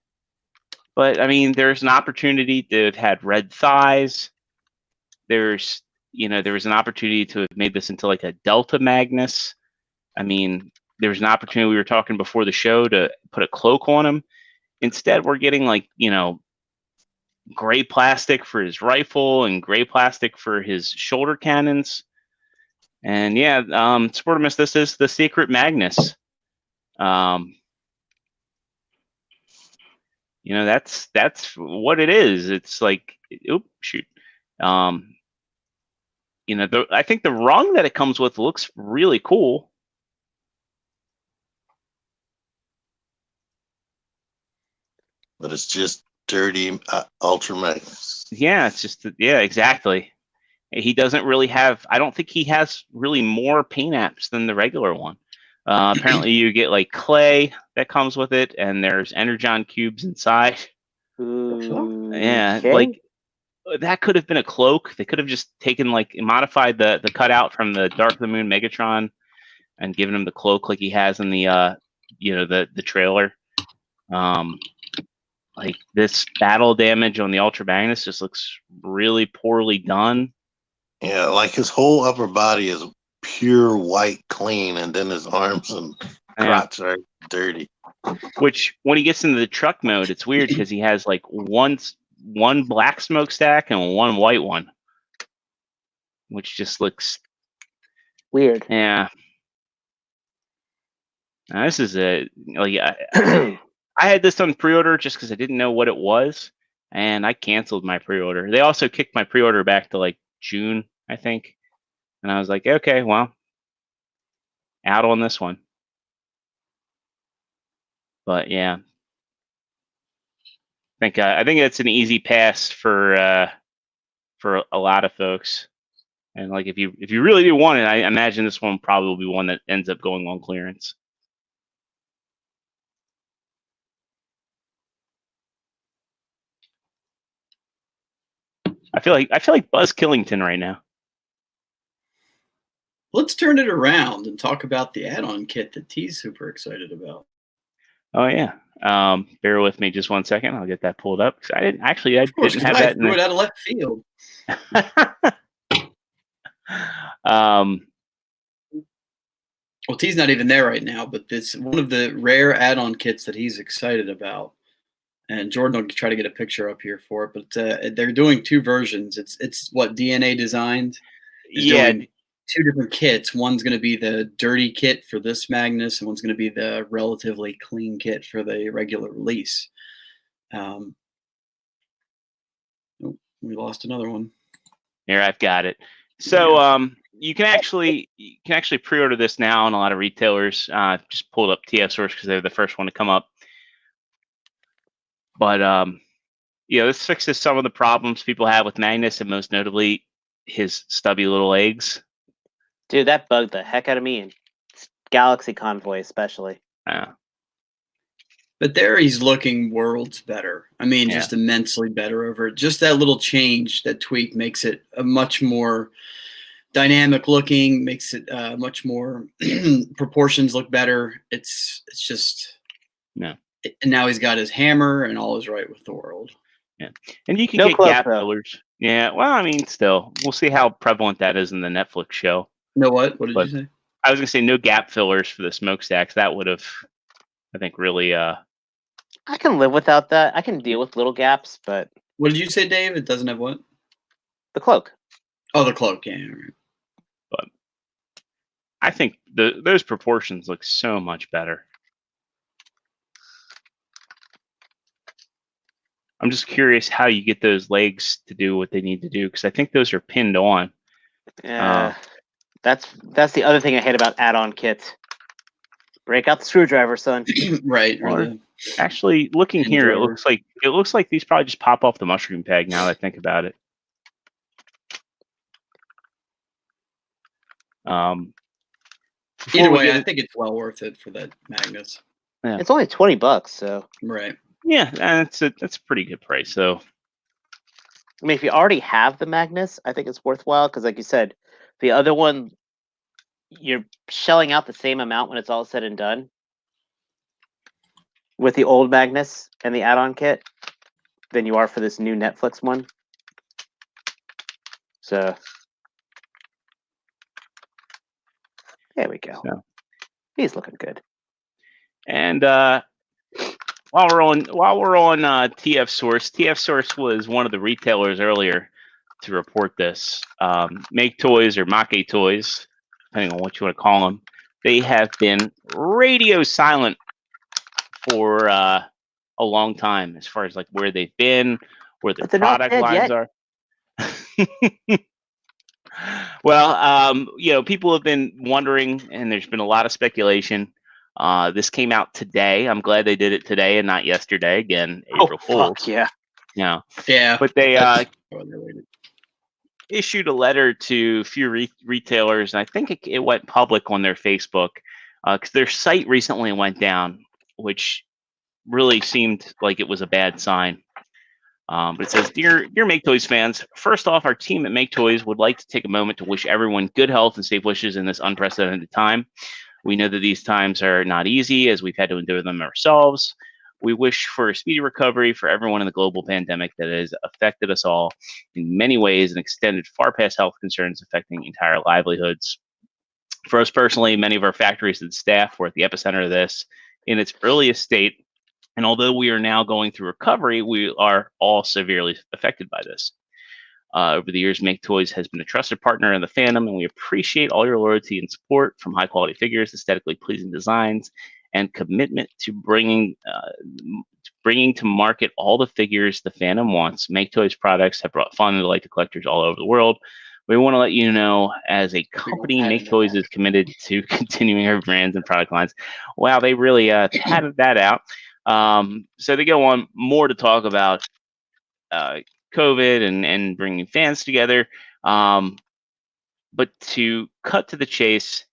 but I mean, there's an opportunity to have had red thighs. There was an opportunity to have made this into like a Delta Magnus. I mean, there was an opportunity, we were talking before the show, to put a cloak on him. Instead, we're getting like, gray plastic for his rifle and gray plastic for his shoulder cannons. And yeah, Sportimus, this is the Secret Magnus. That's what it is. It's like, oops, shoot. I think the rung that it comes with looks really cool. But it's just dirty Ultra Magnus. Yeah, it's just exactly. He doesn't really have. I don't think he has really more paint apps than the regular one. Apparently, you get like clay that comes with it, and there's Energon cubes inside. Yeah, okay. like that could have been a cloak. They could have just modified the cutout from the Dark of the Moon Megatron and given him the cloak like he has in the the trailer. Like this battle damage on the Ultra Magnus just looks really poorly done. Yeah, like his whole upper body is pure white clean, and then his arms and crotch are dirty. Which, when he gets into the truck mode, it's weird because he has like one black smokestack and one white one, which just looks weird. Yeah. Now, this is I had this on pre-order just because I didn't know what it was, and I canceled my pre-order. They also kicked my pre-order back to like June, I think, and I was like, okay, well, out on this one. But yeah, I think it's an easy pass for a lot of folks. And like if you really do want it, I imagine this one probably will be one that ends up going on clearance. I feel like Buzz Killington right now. Let's turn it around and talk about the add-on kit that T's super excited about. Oh yeah. Bear with me just 1 second. I'll get that pulled up. I didn't have that. Threw it out of left field. Well, T's not even there right now, but it's one of the rare add-on kits that he's excited about. And Jordan will try to get a picture up here for it, but they're doing 2 versions. It's what DNA designed. Yeah, two different kits. One's going to be the dirty kit for this Magnus, and one's going to be the relatively clean kit for the regular release. Oh, we lost another one. Here, I've got it. So you can actually pre-order this now on a lot of retailers. Just pulled up TF Source because they're the first one to come up. But this fixes some of the problems people have with Magnus, and most notably his stubby little legs. Dude, that bugged the heck out of me, and Galaxy Convoy especially. Yeah. But there he's looking worlds better. I mean, just immensely better over it. Just that little change, that tweak makes it a much more dynamic looking, makes it much more proportions look better. It's just and now he's got his hammer and all is right with the world. Yeah, and you can get gap fillers. Yeah, well, I mean, still, we'll see how prevalent that is in the Netflix show. No, what? What did you say? I was gonna say no gap fillers for the smokestacks. That would have, I think, really. I can live without that. I can deal with little gaps, but. What did you say, Dave? It doesn't have what? The cloak. Oh, the cloak. Yeah. But I think those proportions look so much better. I'm just curious how you get those legs to do what they need to do, because I think those are pinned on. Yeah, that's the other thing I hate about add-on kits. Break out the screwdriver, son. Right. Actually, looking here, it looks like these probably just pop off the mushroom peg. Now that I think about it. Either way, I think it's well worth it for that Magnus. Yeah. It's only $20, so. Right. Yeah, and that's a pretty good price. So, I mean, if you already have the Magnus, I think it's worthwhile because, like you said, the other one, you're shelling out the same amount when it's all said and done with the old Magnus and the add-on kit than you are for this new Netflix one. So, there we go. So, he's looking good. And while we're on TF Source was one of the retailers earlier to report this. Make Toys or Make Toys, depending on what you want to call them, they have been radio silent for a long time as far as like where they've been, where their product lines are. Well, people have been wondering, and there's been a lot of speculation. This came out today. I'm glad they did it today and not yesterday. Again, April Fool's. Fuck yeah. Yeah. But they issued a letter to a few retailers, and I think it went public on their Facebook because their site recently went down, which really seemed like it was a bad sign. But it says, Dear Make Toys fans, first off, our team at Make Toys would like to take a moment to wish everyone good health and safe wishes in this unprecedented time. We know that these times are not easy as we've had to endure them ourselves. We wish for a speedy recovery for everyone in the global pandemic that has affected us all in many ways and extended far past health concerns affecting entire livelihoods. For us personally, many of our factories and staff were at the epicenter of this in its earliest state. And although we are now going through recovery, we are all severely affected by this. Over the years, Make Toys has been a trusted partner in the fandom, and we appreciate all your loyalty and support, from high-quality figures, aesthetically pleasing designs, and commitment to bringing to market all the figures the fandom wants. Make Toys products have brought fun and delight to collectors all over the world. We want to let you know, as a company, Make Toys is committed to continuing our brands and product lines. Wow, they really padded that out. So they go on more to talk about COVID and bringing fans together. But to cut to the chase,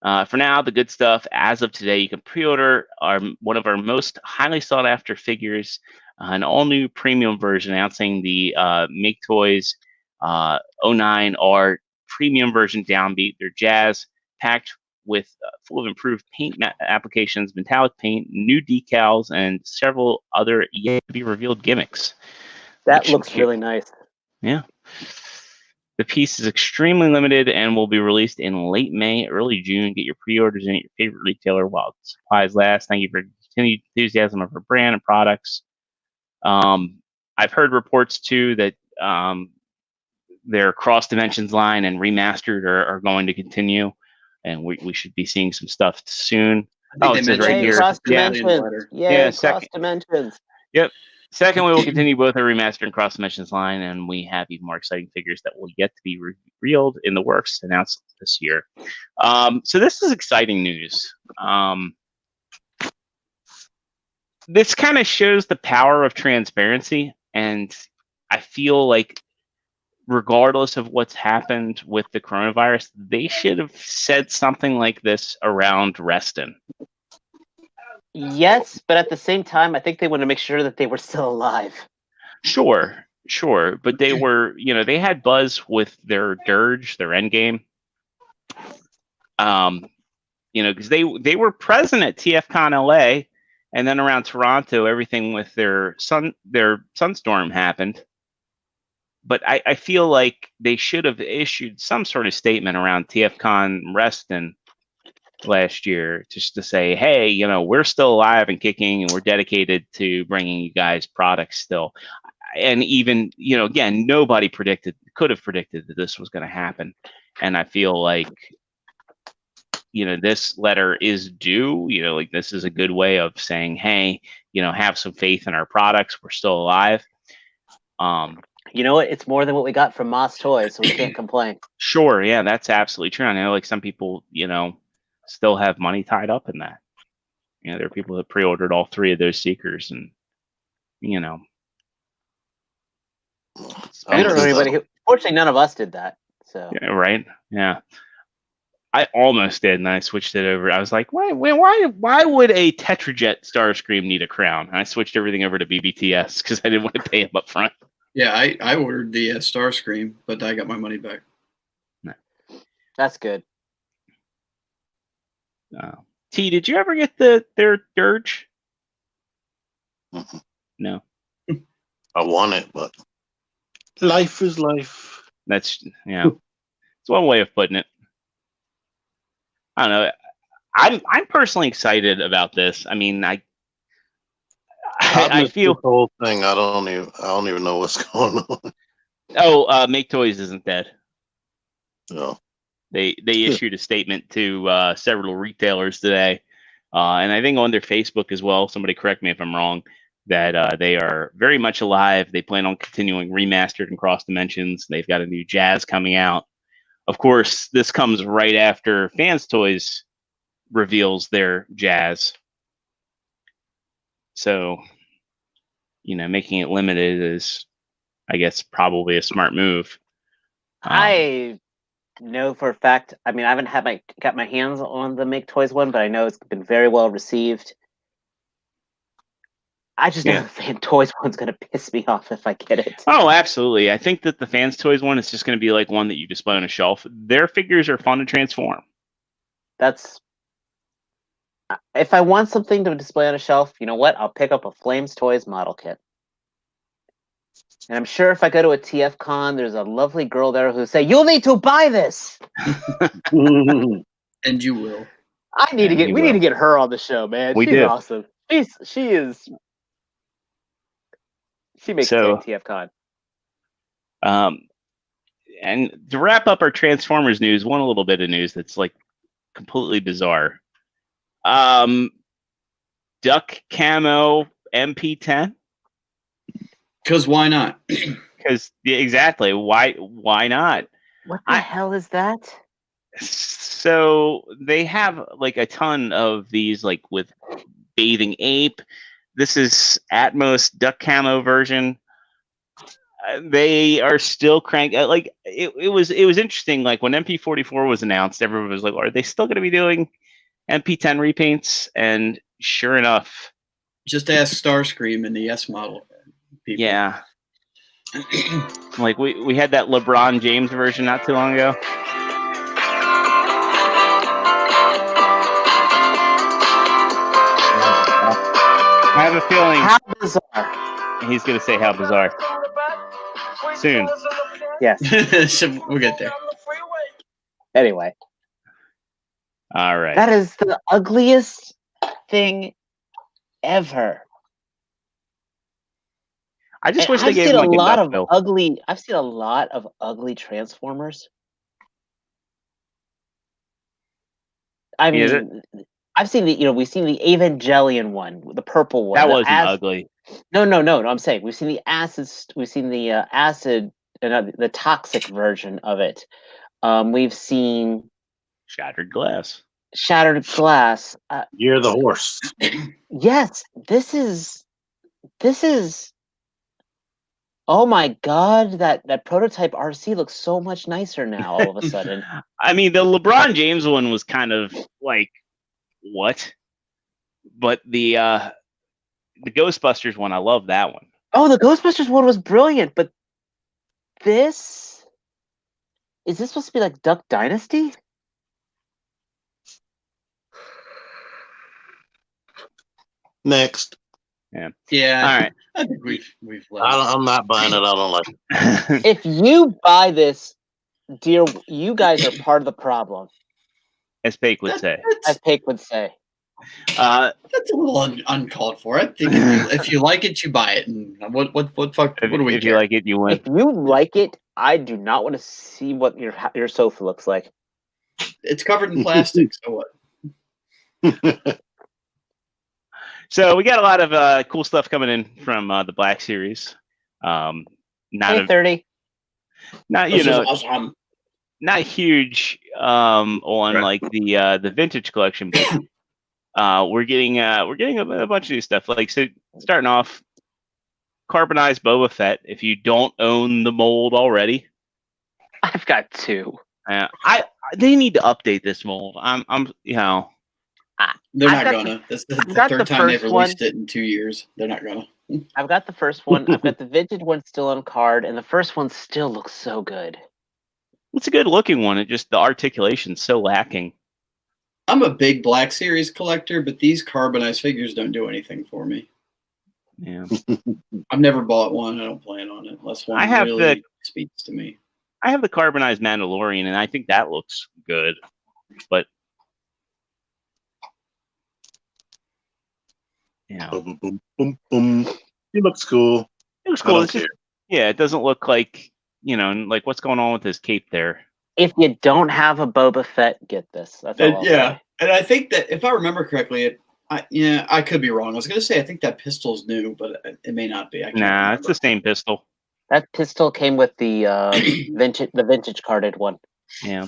for now, the good stuff, as of today, you can pre-order one of our most highly sought after figures, an all-new premium version announcing the Make Toys 09R premium version Downbeat. They're jazz, packed with full of improved paint applications, metallic paint, new decals, and several other yet to be revealed gimmicks. That looks really nice. Yeah. The piece is extremely limited and will be released in late May, early June. Get your pre-orders in at your favorite retailer while supplies last. Thank you for your continued enthusiasm of our brand and products. I've heard reports too that their Cross Dimensions line and Remastered are going to continue, and we should be seeing some stuff soon. I think Oh, they it says mentioned right Yay, here. this cross Yeah. in the dimensions. letter. Yay, Yeah, cross second. dimensions. Yep. Second, we will continue both our Remastered and Cross Dimensions line, and we have even more exciting figures that will yet to be revealed in the works, announced this year. So this is exciting news. This kind of shows the power of transparency, and I feel like regardless of what's happened with the coronavirus, they should have said something like this around Reston. Yes, but at the same time, I think they want to make sure that they were still alive. Sure, but they were, they had buzz with their Dirge, their Endgame. Because they were present at TFCon LA, and then around Toronto, everything with their Sunstorm happened. But I feel like they should have issued some sort of statement around TFCon Reston last year, just to say, hey, we're still alive and kicking, and we're dedicated to bringing you guys products still. And even, again, nobody could have predicted that this was going to happen. And I feel like, this letter is due, like this is a good way of saying, hey, have some faith in our products. We're still alive. You know what? It's more than what we got from Moss Toys, so we can't complain. Sure. Yeah, that's absolutely true. I know like some people, still have money tied up in that. There are people that pre-ordered all 3 of those Seekers, and, We don't know anybody who, fortunately, none of us did that. So Yeah, right. Yeah. I almost did, and I switched it over. I was like, why would a Tetrajet Starscream need a crown? And I switched everything over to BBTS because I didn't want to pay him up front. Yeah, I ordered the Starscream, but I got my money back. that's good. T, did you ever get their Dirge? Mhm. No. I want it, but life is life. That's it's one way of putting it. I don't know. I'm personally excited about this. I mean, I feel the whole thing. I don't even know what's going on. Oh, Make Toys isn't dead. No. They issued a statement to several retailers today, and I think on their Facebook as well. Somebody correct me if I'm wrong. That they are very much alive. They plan on continuing Remastered and Cross Dimensions. They've got a new Jazz coming out. Of course, this comes right after Fans Toys reveals their Jazz. So, making it limited is, I guess, probably a smart move. I know for a fact. I mean, I haven't got my hands on the Make Toys one, but I know it's been very well received. I just know the Fan Toys one's gonna piss me off if I get it. Oh, absolutely. I think that the Fans Toys one is just going to be like one that you display on a shelf. Their figures are fun to transform. That's if I want something to display on a shelf, you know what? I'll pick up a Flames Toys model kit. And I'm sure if I go to a TFCon, there's a lovely girl there who say, "You'll need to buy this." And you will. We need to get her on the show, man. We She's do. awesome. She makes TFCon. And to wrap up our Transformers news, one little bit of news that's like completely bizarre. Duck Camo MP10. Because why not? Because exactly, why not? What the hell is that? So they have like a ton of these, like with Bathing Ape. This is Atmos Duck Camo version. They are still crank. Like it was interesting. Like when MP44 was announced, everyone was like, "Are they still going to be doing MP10 repaints?" And sure enough, just ask Starscream in the S model. People. Yeah. Like we had that LeBron James version not too long ago. I have a feeling How bizarre. He's going to say how bizarre. Soon. Yes. So we'll get there. Anyway. All right. That is the ugliest thing ever. I just And wish they I've gave seen him a like a lot duck of bill. ugly. I've seen a lot of ugly Transformers. I Yeah, mean, I've seen we've seen the Evangelion one, the purple one. that the wasn't ugly. No. I'm saying we've seen the acid. We've seen the acid, the toxic version of it. We've seen Shattered glass. Shattered Glass. You're the horse. Yes, this is. Oh my god, that prototype RC looks so much nicer now. All of a sudden. I mean, the LeBron James one was kind of like what, but the Ghostbusters one, I love that one. Oh, the Ghostbusters one was brilliant, but this is this supposed to be like Duck Dynasty? Next. Yeah. All right. I think we've I'm not buying it. I don't like it. If you buy this, dear, you guys are part of the problem, As Pake would say. as Pake would say. That's a little uncalled for. I think if you like it, you buy it. And what fuck? If, What do we if you care? like it, you win. If you like it, I do not want to see what your sofa looks like. It's covered in plastic. So what? So we got a lot of cool stuff coming in from the Black Series. Not Hey, 30. not This is know awesome. not huge on Right. like the vintage collection, but we're getting a bunch of new stuff. Like, so starting off, carbonized Boba Fett. If you don't own the mold already, I've got two. they need to update this mold. They're I've not got gonna. This is the got third the time they've first released it in 2 years. They're not gonna. I've got the first one. I've got the vintage one still on card, and the first one still looks so good. it's a good looking one. It just the articulation's so lacking. I'm a big Black Series collector, but these carbonized figures don't do anything for me. Yeah, I've never bought one. I don't plan on it unless one I have really speaks to me. I have the carbonized Mandalorian, and I think that looks good. But yeah, Boom, boom, boom, boom. He looks cool. it was I cool. don't It's just, care. yeah, it doesn't look like like what's going on with his cape there. If you don't have a Boba Fett, get this. That's all I'll Yeah, say. and I think that if I remember correctly, I could be wrong. I was gonna say I think that pistol's new, but it may not be. I can't Nah, remember. it's the same pistol. That pistol came with the vintage carded one. Yeah.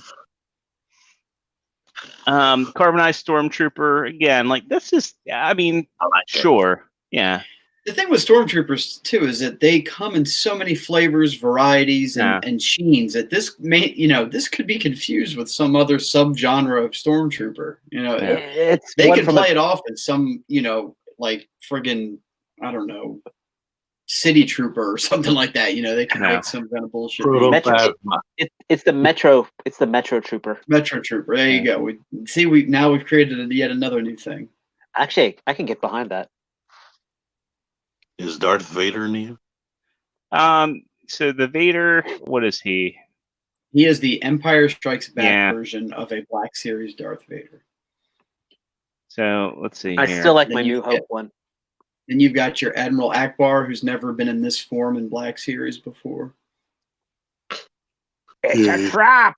Carbonized Stormtrooper again. Like this is, I mean, I like it. sure, yeah. The thing with Stormtroopers too is that they come in so many flavors, varieties, Yeah. and sheens that this this could be confused with some other subgenre of Stormtrooper. Yeah. It's They one could from play it off as some, like friggin', I don't know, City Trooper or something like that. They can Yeah. make some kind of bullshit. Protoplasma. It's the Metro. It's the Metro Trooper. Metro Trooper. There you go. We've created yet another new thing. Actually, I can get behind that. Is Darth Vader new? So the Vader, what is he? He is the Empire Strikes Back Yeah. version of a Black Series Darth Vader. So let's see I here. still like Then my you New get- Hope one. Then you've got your Admiral Akbar, who's never been in this form in Black Series before. It's Yeah. a trap.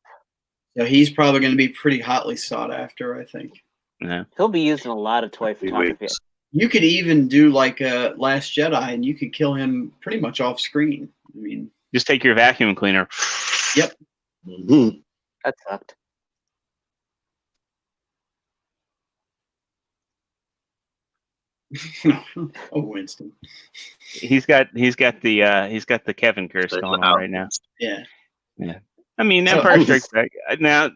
So he's probably going to be pretty hotly sought after, I think. Yeah. He'll be used in a lot of toy photography. Wait. You could even do like a Last Jedi, and you could kill him pretty much off screen. I mean, Just take your vacuum cleaner. Yep. Mhm. That sucked. oh, Winston. He's got the Kevin curse Stay going out. on right now. Yeah. I mean, So, Empire Strikes Back. Now,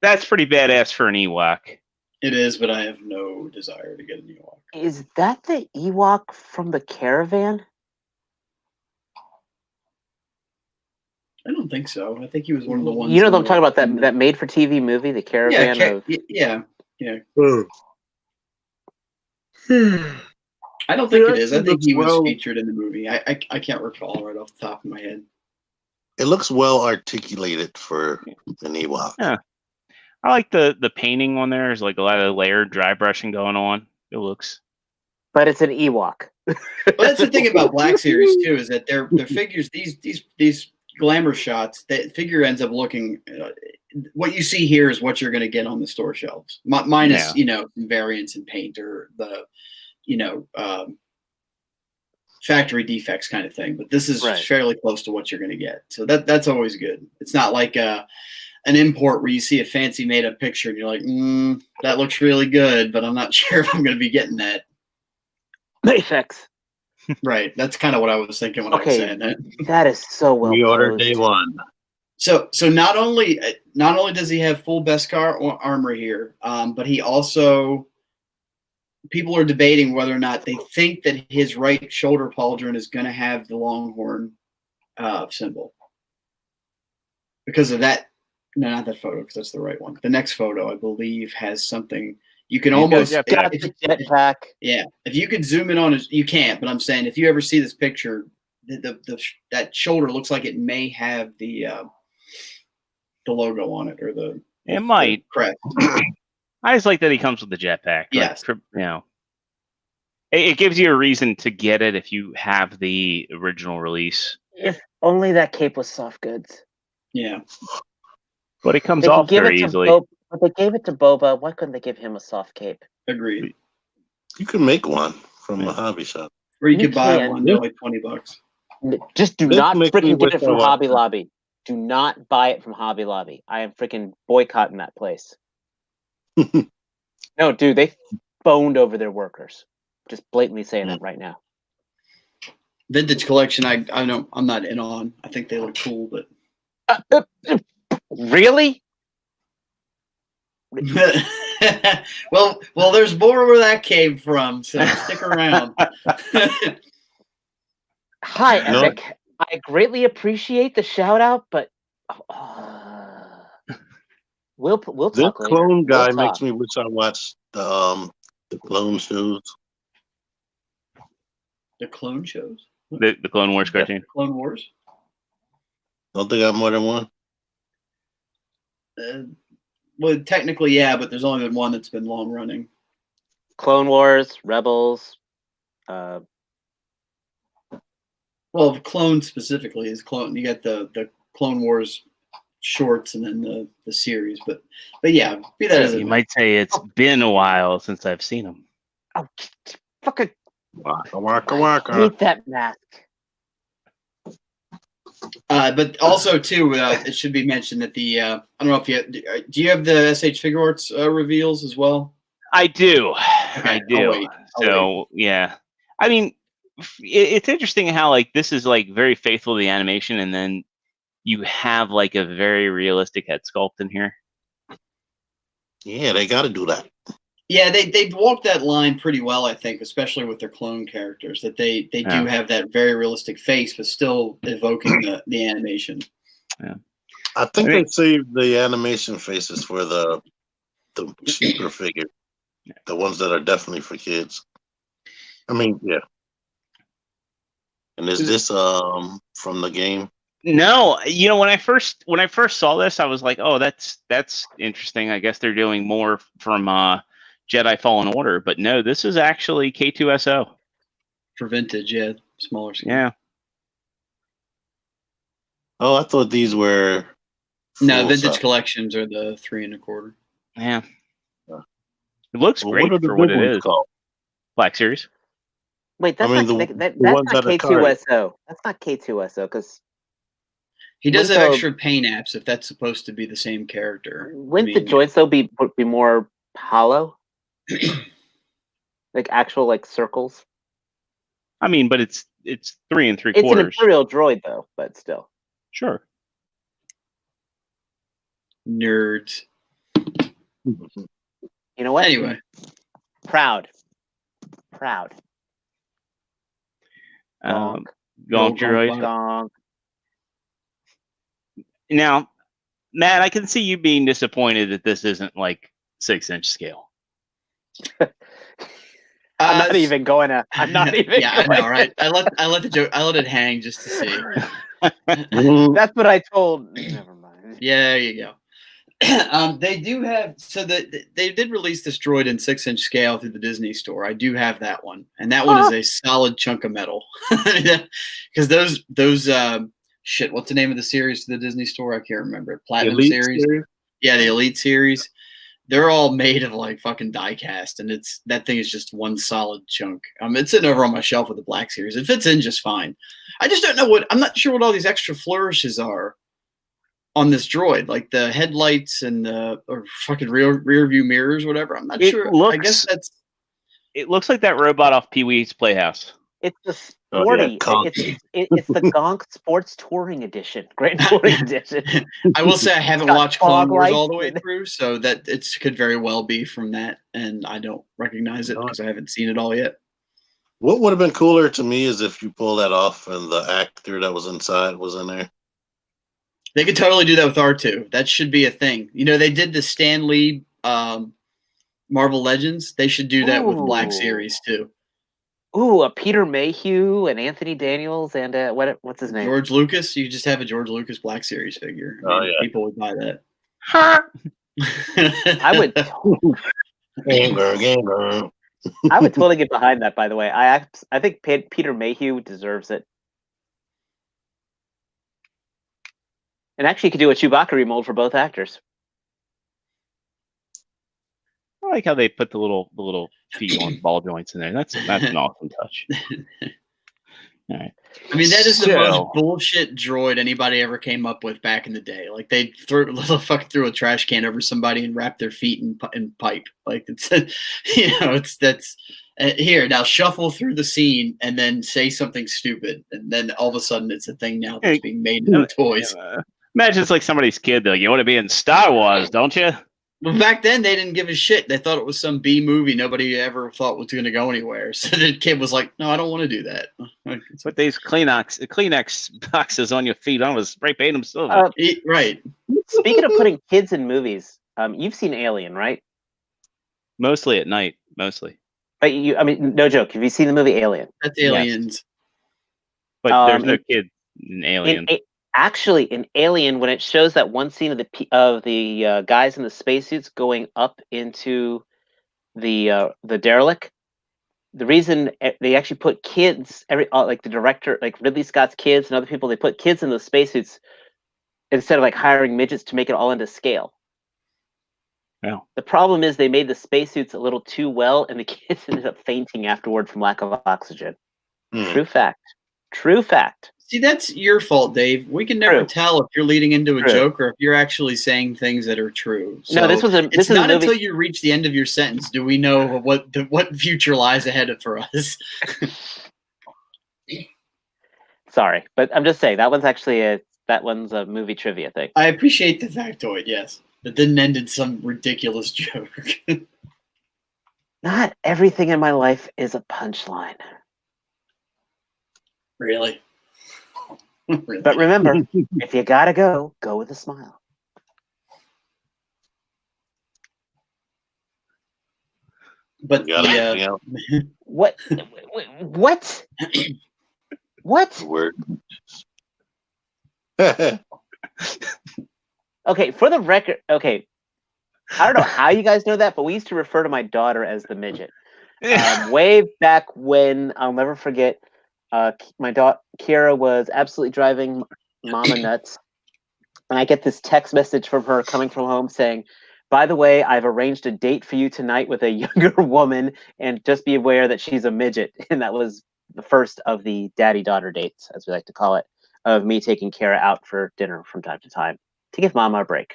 that's pretty badass for an Ewok. It is, but I have no desire to get a new Ewok. Is that the Ewok from the Caravan? I don't think so. I think he was one of the ones. You know what in I'm talking about, that made-for-TV movie, The Caravan of... yeah. Oh. I don't think Yeah, it is. I it think he looks was well- featured in the movie. I can't recall right off the top of my head. It looks well articulated for an Ewok. Yeah. I like the painting on there. There's like a lot of layered dry brushing going on. It looks. But it's an Ewok. But that's the thing about Black Series too, is that their figures, these glamour shots, that figure ends up looking. What you see here is what you're going to get on the store shelves, minus variants in paint or the factory defects kind of thing. But this is fairly close to what you're going to get, so that's always good. It's not like an import where you see a fancy made up picture and you're like, that looks really good, but I'm not sure if I'm going to be getting that. Mayfix. Right. That's kind of what I was thinking when I was saying that. That is so well. Reorder day one. So not only does he have full Beskar armor here, but he also, people are debating whether or not they think that his right shoulder pauldron is going to have the Longhorn symbol because of that. No, not that photo, because that's the right one. The next photo, I believe, has something. You can almost jetpack. Yeah, if you could zoom in on it, you can't. But I'm saying, if you ever see this picture, that shoulder looks like it may have the logo on it, or it might. Correct. I just like that he comes with the jetpack. Yes. It gives you a reason to get it if you have the original release. If only that cape was soft goods. Yeah. But it comes off very easily. But they gave it to Boba. Why couldn't they give him a soft cape? Agreed. You can make one from a hobby shop. Or you could buy one, they're like $20. Just do not freaking get it from Hobby Lobby. Do not buy it from Hobby Lobby. I am freaking boycotting that place. No, dude, they boned over their workers. Just blatantly saying that right now. Vintage collection, I'm not in on. I think they look cool, but really? well, there's more where that came from, so stick around. Hi, Epic. I greatly appreciate the shout out, but we'll talk this later. clone guy makes me wish I watched the clone shows. The clone shows? The Clone Wars cartoon. Clone Wars? Don't they got more than one? Well, technically, yeah, but there's only been one that's been long running. Clone Wars, Rebels. Well, Clone specifically is Clone. You got the Clone Wars shorts and then the series, but yeah, be that as it you might say it's been a while since I've seen them. Oh, fucking Waka waka waka. I hate that mask. But also too, it should be mentioned that the I don't know if do you have the SH Figure Arts reveals as well? I do. Okay, I do. So yeah, I mean, it's interesting how like this is like very faithful to the animation, and then you have like a very realistic head sculpt in here. Yeah, they got to do that. Yeah, they walked that line pretty well, I think, especially with their clone characters. That they do have that very realistic face, but still evoking the animation. Yeah, I think they saved the animation faces for the cheaper figure, the ones that are definitely for kids. I mean, yeah. And is this from the game? No, when I first saw this, I was like, oh, that's interesting. I guess they're doing more from Jedi Fallen Order, but no, this is actually K2SO for vintage, yeah, smaller scale. Yeah. Oh, I thought these were. No, vintage collections are the 3 1/4. Yeah. It looks great for what it is. Called? Black Series. Wait, that's not K2SO. That's not K2SO because he does have extra paint apps if that's supposed to be the same character. Wouldn't the joints though be more hollow? Like actual like circles? I mean, but it's 3 3/4. It's an Imperial droid though, but still. Sure. Nerds. You know what? Anyway. Proud. Gonk droid. Now, Matt, I can see you being disappointed that this isn't like 6-inch scale. I'm not even going to. I'm not even. Yeah, I know, right? I let it hang just to see. That's what I told. Never mind. Yeah, there you go. They do have they did release this droid in 6-inch scale through the Disney store. I do have that one, and that one is a solid chunk of metal. Because those shit, what's the name of the series to the Disney store? I can't remember. Platinum Elite series. Yeah, the Elite series. They're all made of like fucking die cast, and that thing is just one solid chunk. It's sitting over on my shelf with the Black Series. It fits in just fine. I just don't know I'm not sure what all these extra flourishes are on this droid, like the headlights and or fucking rear view mirrors, whatever. I'm not sure. I guess It looks like that robot off Pee-wee's Playhouse. It's the sporty. It's the Gonk Sports Touring Edition, Great Touring Edition. I will say I haven't watched Clone Wars all the way through, so that it could very well be from that, and I don't recognize it because I haven't seen it all yet. What would have been cooler to me is if you pull that off and the actor that was inside was in there. They could totally do that with R2. That should be a thing. You know, they did the Stan Lee Marvel Legends. They should do that with Black Series too. Ooh, a Peter Mayhew and Anthony Daniels and what's his name? George Lucas. You just have a George Lucas Black Series figure. Yeah. People would buy that. I would. Gamer. I would totally get behind that. By the way, I think Peter Mayhew deserves it. And actually, you could do a Chewbacca remold for both actors. I like how they put the little feet on ball joints in there. That's an awesome touch. All right. I mean, that is the most bullshit droid anybody ever came up with back in the day. Like they threw a trash can over somebody and wrapped their feet in pipe. Like it's, here now shuffle through the scene and then say something stupid, and then all of a sudden it's a thing now that's being made into toys. Imagine it's like somebody's kid. They're like, you want to be in Star Wars, don't you? Well, back then they didn't give a shit. They thought it was some B movie nobody ever thought was going to go anywhere. So the kid was like, "No, I don't want to do that." Put these Kleenex boxes on your feet. I was spray paint them silver. Right. Speaking of putting kids in movies, you've seen Alien, right? Mostly at night. Mostly. But no joke. Have you seen the movie Alien? That's Aliens. Yes. But there's no kid in Alien. Actually, in Alien, when it shows that one scene of the guys in the spacesuits going up into the derelict, the reason they actually put kids, like the director, like Ridley Scott's kids and other people, they put kids in the spacesuits instead of like hiring midgets to make it all into scale. Yeah. The problem is they made the spacesuits a little too well, and the kids ended up fainting afterward from lack of oxygen. True fact. True fact. See, that's your fault, Dave. We can never tell if you're leading into a joke or if you're actually saying things that are true. So no, it's not until you reach the end of your sentence do we know what future lies ahead for us. Sorry, but I'm just saying that one's a movie trivia thing. I appreciate the factoid, yes. That didn't end in some ridiculous joke. Not everything in my life is a punchline. Really? Really? But remember, if you gotta go with a smile. But what? What? Word. Okay, for the record, I don't know how you guys know that, but we used to refer to my daughter as the midget. Way back when, I'll never forget. My daughter Kira was absolutely driving Mama nuts, and I get this text message from her coming from home saying, "By the way, I've arranged a date for you tonight with a younger woman, and just be aware that she's a midget." And that was the first of the daddy-daughter dates, as we like to call it, of me taking Kira out for dinner from time to time to give Mama a break.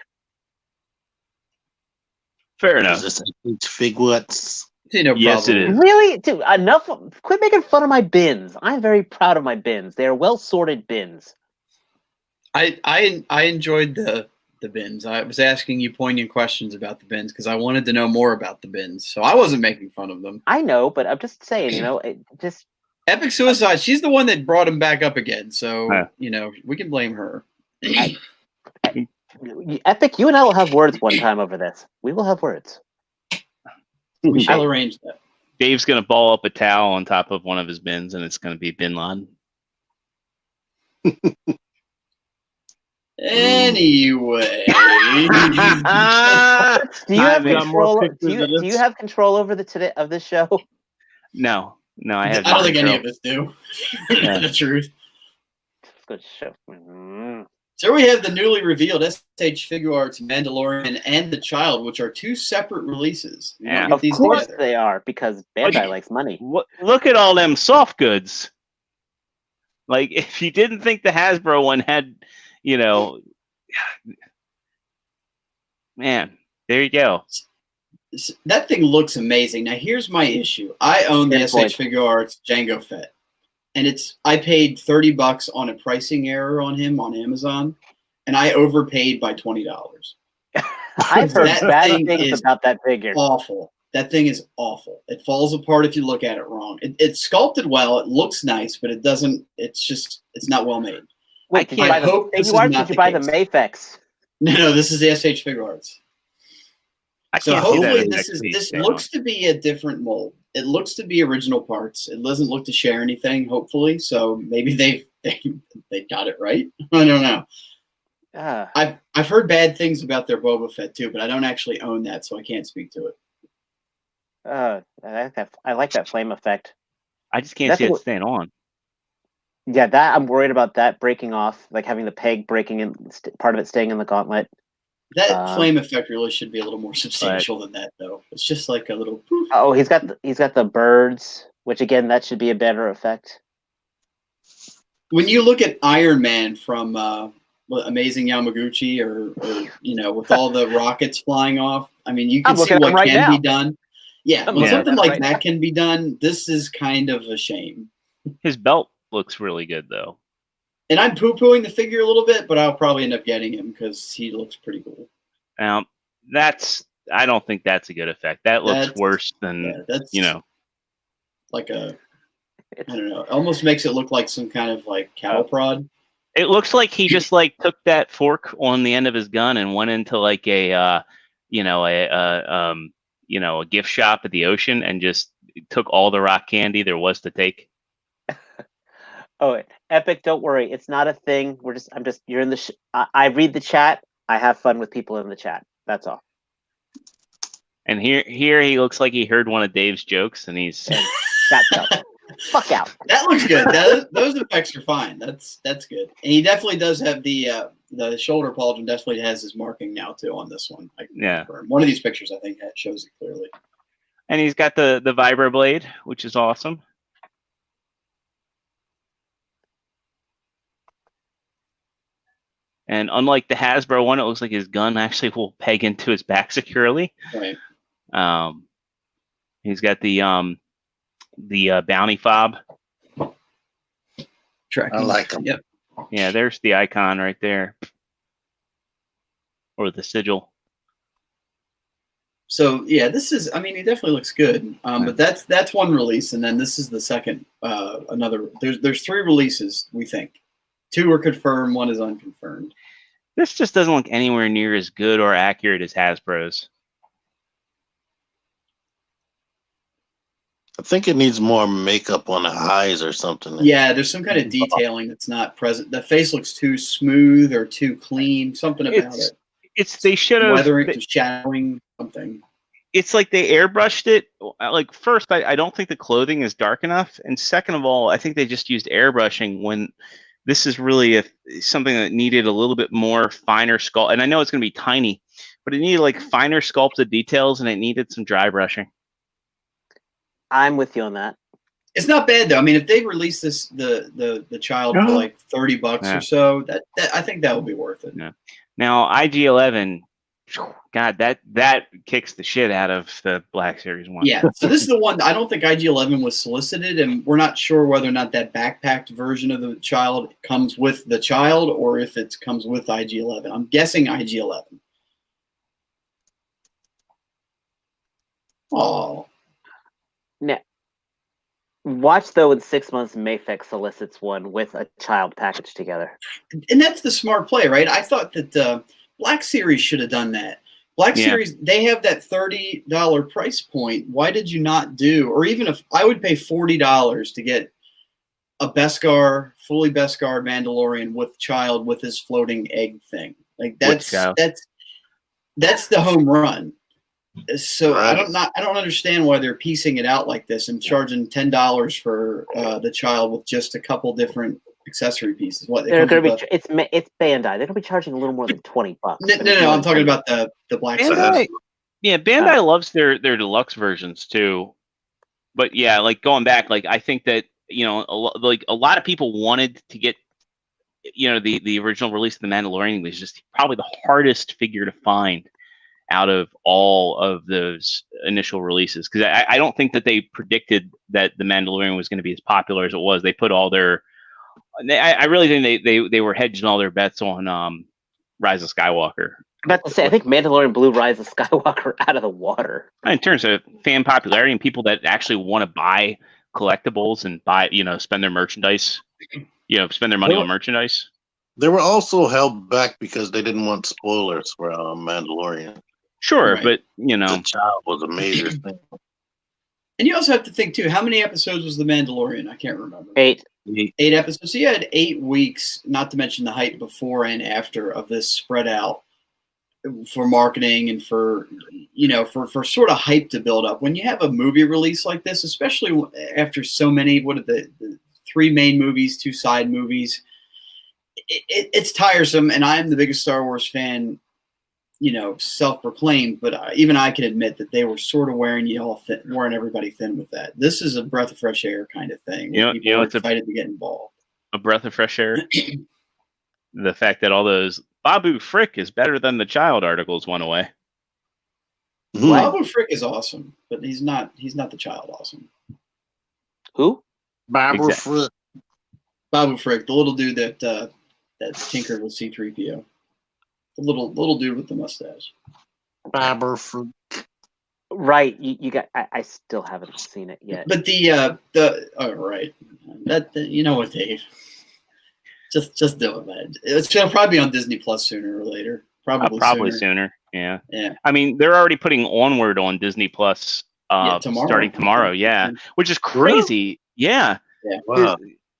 Fair enough. Is this Figwits? No yes, it is. Really? Dude, enough. Quit making fun of my bins. I'm very proud of my bins. They are well-sorted bins. I enjoyed the bins. I was asking you poignant questions about the bins because I wanted to know more about the bins. So I wasn't making fun of them. I know, but I'm just saying, just... Epic Suicide, she's the one that brought him back up again. So, we can blame her. Epic, you and I will have words one time over this. We will have words. We shall arrange that. Dave's going to ball up a towel on top of one of his bins, and it's going to be Bin Laden. Anyway, Do you have I've got control? more pictures of Do you have control over the today of this show? no, I I have. don't no think any control. of us do. Yeah. The truth. Good show. Mm. So we have the newly revealed SH Figure Arts Mandalorian and The Child, which are two separate releases. You don't Yeah. get Of these course together. they are, because Bandai likes money. Look at all them soft goods. Like, if you didn't think the Hasbro one had, man, there you go. That thing looks amazing. Now, here's my issue. I own the Pinpoint. SH Figure Arts Jango Fett, and I paid $30 on a pricing error on him on Amazon, and I overpaid by $20. I've heard That bad thing things is about that figure. Awful. That thing is awful. It falls apart if you look at it wrong. It's sculpted well. It looks nice, but it doesn't. It's not well made. Wait, did you I buy the hope this Figure is Arts? not Did you the buy the case. Mafex? No, this is the SH Figure Arts. I So can't see that hopefully in this XP, so. looks to be a different mold. It looks to be original parts. It doesn't look to share anything. Hopefully, so maybe they got it right. I don't know. I've heard bad things about their Boba Fett too, but I don't actually own that, so I can't speak to it. I like that flame effect. I just can't That's see it what- staying on. Yeah, that I'm worried about that breaking off, like having the peg breaking and part of it staying in the gauntlet. That flame effect really should be a little more substantial than that, though. It's just like a little. Poof. Oh, he's got the birds, which again, that should be a better effect. When you look at Iron Man from Amazing Yamaguchi, or with all the rockets flying off, I mean, you can I'm see looking at what him right can now. be done. Yeah, I'm when looking something at like right that now. can be done, this is kind of a shame. His belt looks really good, though. And I'm poo-pooing the figure a little bit, but I'll probably end up getting him because he looks pretty cool. I don't think that's a good effect. That looks That's- worse than, Yeah, that's like I don't know. It almost makes it look like some kind of like cattle prod. it looks like he just like took that fork on the end of his gun and went into like a gift shop at the ocean and just took all the rock candy there was to take. Oh, Epic, don't worry, it's not a thing. You're in the. I read the chat. I have fun with people in the chat. That's all. And here he looks like he heard one of Dave's jokes, and he's And that's out. Fuck out. That looks good. Those effects are fine. That's good. And he definitely does have the shoulder pauldron. Definitely has his marking now too on this one. I can Yeah. confirm. One of these pictures, I think, shows it clearly. and he's got the vibroblade, which is awesome. And unlike the Hasbro one, it looks like his gun actually will peg into his back securely. Right. He's got the bounty fob. Tracking. I like 'em. Yep. Yeah, there's the icon right there, or the sigil. So yeah, this is. I mean, he definitely looks good. But that's one release, and then this is the second. Another. There's 3 releases. We think 2 are confirmed. 1 is unconfirmed. This just doesn't look anywhere near as good or accurate as Hasbro's. I think it needs more makeup on the eyes or something. Yeah, there's some kind of detailing that's not present. The face looks too smooth or too clean. Something about it. They should have. Weathering, shadowing, something. It's like they airbrushed it. Like, first, I don't think the clothing is dark enough, and second of all, I think they just used airbrushing when this is really something that needed a little bit more finer sculpt. And I know it's going to be tiny, but it needed like finer sculpted details, and it needed some dry brushing. I'm with you on that. It's not bad though. I mean, if they release this the child for like $30 Yeah. or so, that I think that would be worth it. Yeah. Now IG-11, God, that kicks the shit out of the Black Series one. Yeah. So this is the one. I don't think IG-11 was solicited, and we're not sure whether or not that backpacked version of the child comes with the child or if it comes with IG-11. I'm guessing IG-11. Oh. Now, watch though in 6 months, Mafex solicits one with a child packaged together. And that's the smart play, right? I thought that Black Series should have done that. Black Yeah. Series, they have that $30 price point. Why did you not do, or even if I would pay $40 to get a Beskar, fully Beskar Mandalorian with child with his floating egg thing. Like that's the home run. So Right. I don't understand why they're piecing it out like this and charging $10 for the child with just a couple different accessory pieces. What They're going to be it's Bandai. They're going to be charging a little more than $20. No, I'm talking about the Black Bandai, Series. yeah, Bandai loves their deluxe versions too. But yeah, like going back, like I think that a lot of people wanted to get the original release of the Mandalorian was just probably the hardest figure to find out of all of those initial releases, because I don't think that they predicted that the Mandalorian was going to be as popular as it was. They put all their I really think they were hedging all their bets on Rise of Skywalker. I'm about to say, I think Mandalorian blew Rise of Skywalker out of the water. In terms of fan popularity and people that actually want to buy collectibles and buy, spend their merchandise, spend their money on merchandise. They were also held back because they didn't want spoilers for Mandalorian. Sure, Right. but The child was a major thing. And you also have to think too, how many episodes was The Mandalorian? I can't remember. 8. 8 episodes. So you had 8 weeks, not to mention the hype before and after of this spread out for marketing and for for sort of hype to build up. When you have a movie release like this, especially after so many, what are the 3 main movies, 2 side movies, it's tiresome. And I'm the biggest Star Wars fan, self-proclaimed, but even I can admit that they were sort of wearing everybody thin with that. This is a breath of fresh air kind of thing. People are excited to get involved. A breath of fresh air. The fact that all those Babu Frick is better than the child articles went away. Babu Frick is awesome, but he's not the child awesome. Who? Babu Frick. Babu Frick, the little dude that tinkered with C-3PO. The little dude with the mustache. Babu Frick. Right, you got. I still haven't seen it yet. But right, you know what, Dave? Just do it, man. It's gonna probably be on Disney Plus sooner or later. Probably sooner. Yeah. Yeah. I mean, they're already putting Onward on Disney Plus tomorrow. starting tomorrow. Yeah, which is crazy. Yeah. Yeah. Wow.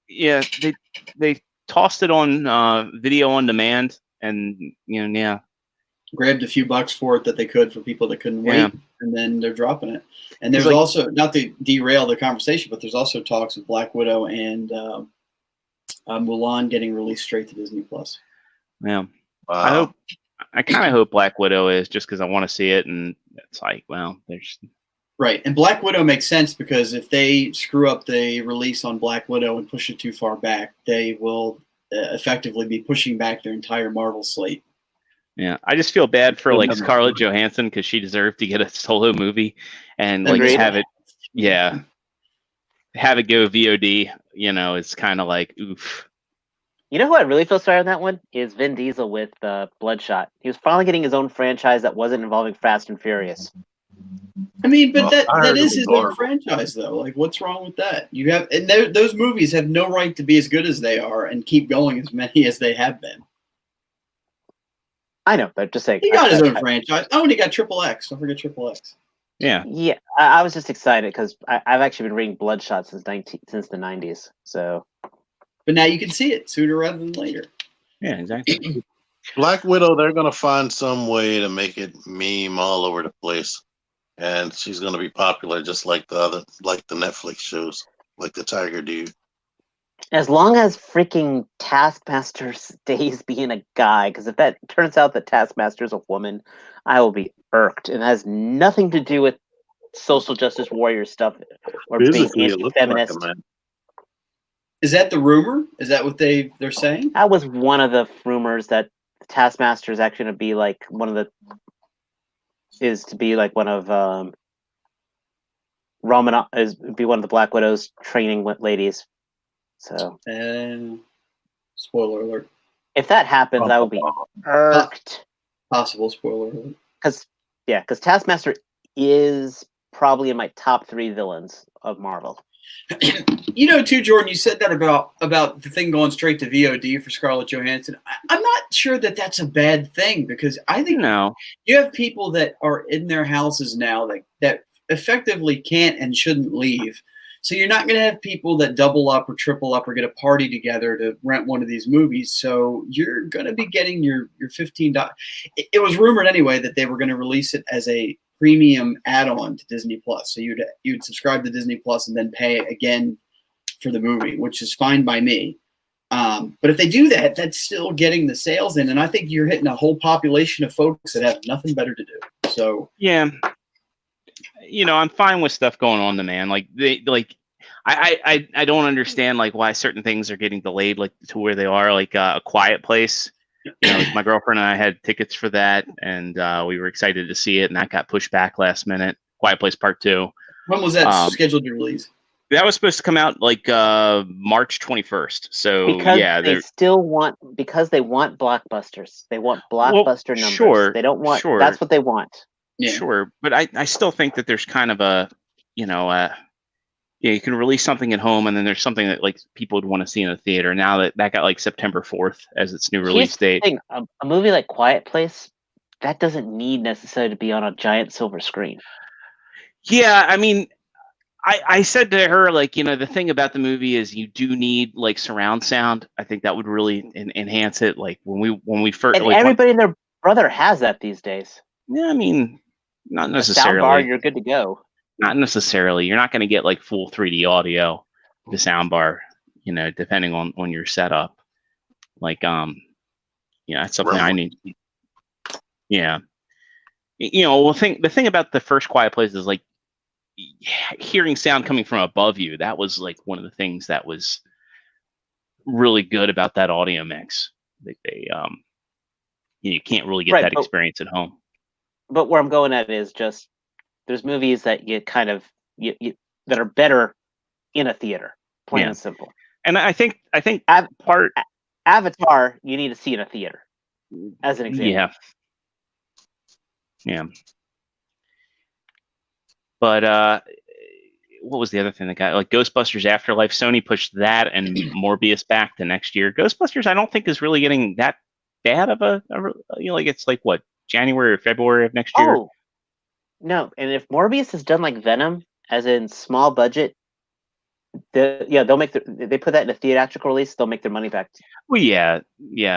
Yeah. They tossed it on video on demand, and Grabbed a few bucks for it that they could for people that couldn't wait, Yeah. and then they're dropping it. And there's It's like- also, not to derail the conversation, but there's also talks of Black Widow and Mulan getting released straight to Disney Plus. Yeah. Wow. I kind of hope Black Widow is, just because I want to see it, and it's like, well, there's Right, and Black Widow makes sense because if they screw up the release on Black Widow and push it too far back, they will effectively be pushing back their entire Marvel slate. Yeah, I just feel bad for like Remember. Scarlett Johansson, because she deserved to get a solo movie and like Agreed. have it go VOD. It's kind of like oof. You know who I really feel sorry on that one is Vin Diesel with Bloodshot. He was finally getting his own franchise that wasn't involving Fast and Furious. I mean, but Well, I that heard is it his was own horrible. franchise, though. Like, what's wrong with that? You have, and those movies have no right to be as good as they are and keep going as many as they have been. I know, but just saying. He got his own franchise. Oh, and he got Triple X. Don't forget Triple X. Yeah, Yeah, I was just excited because I've actually been reading Bloodshot since the 90s. So But now you can see it sooner rather than later. yeah, exactly. Black Widow, they're going to find some way to make it meme all over the place. And she's going to be popular just like the Netflix shows, like the Tiger Dude. as long as freaking Taskmaster stays being a guy, because if that turns out that Taskmaster's a woman, I will be irked. And it has nothing to do with social justice warrior stuff or being Physically, it looks like a anti-feminist. man. Is that the rumor? Is that what they're saying? That was one of the rumors, that Taskmaster is actually going to be like one of the Black Widow's training ladies. So Spoiler alert. if that happens, I will be irked. Possible spoiler alert. Because Taskmaster is probably in my top 3 villains of Marvel. Too, Jordan, you said that about the thing going straight to VOD for Scarlett Johansson. I'm not sure that that's a bad thing, because I think you have people that are in their houses now that effectively can't and shouldn't leave. So you're not going to have people that double up or triple up or get a party together to rent one of these movies. So you're going to be getting your $15. It was rumored anyway that they were going to release it as a premium add-on to Disney Plus. So you'd subscribe to Disney Plus and then pay again for the movie, which is fine by me. But if they do that, that's still getting the sales in, and I think you're hitting a whole population of folks that have nothing better to do. So yeah, I'm fine with stuff going on demand. Like I don't understand like why certain things are getting delayed, like to where they are. Like A Quiet Place. Like my girlfriend and I had tickets for that, and we were excited to see it, and that got pushed back last minute. Quiet Place Part 2. When was that scheduled to release? That was supposed to come out like March 21st. So because yeah, because they want blockbusters. They want blockbuster numbers. Sure, they don't want. sure. That's what they want. Yeah. Sure, but I still think that there's kind of a, you can release something at home, and then there's something that like people would want to see in the theater. Now that got like September 4th as its new release date. Here's the thing, a movie like Quiet Place, that doesn't need necessarily to be on a giant silver screen. Yeah, I mean, I said to her, like, the thing about the movie is you do need like surround sound. I think that would really enhance it. Like when we first, And like, everybody and their brother has that these days. Yeah, I mean, not A necessarily. soundbar, you're good to go. Not necessarily. You're not going to get like full 3D audio, the soundbar, depending on your setup. Like, that's something I need. Yeah. Well, the thing about the first Quiet Place is like hearing sound coming from above you. That was like one of the things that was really good about that audio mix. You can't really get that experience at home. But where I'm going at is just there's movies that you kind of that are better in a theater, plain and simple. And I think Avatar you need to see in a theater, as an example. Yeah. But what was the other thing that got like Ghostbusters Afterlife? Sony pushed that and Morbius back to next year. Ghostbusters, I don't think is really getting that bad of a like it's like what, January or February of next year. Oh no! And if Morbius is done like Venom, as in small budget, they'll make they put that in a theatrical release. They'll make their money back. Well, yeah.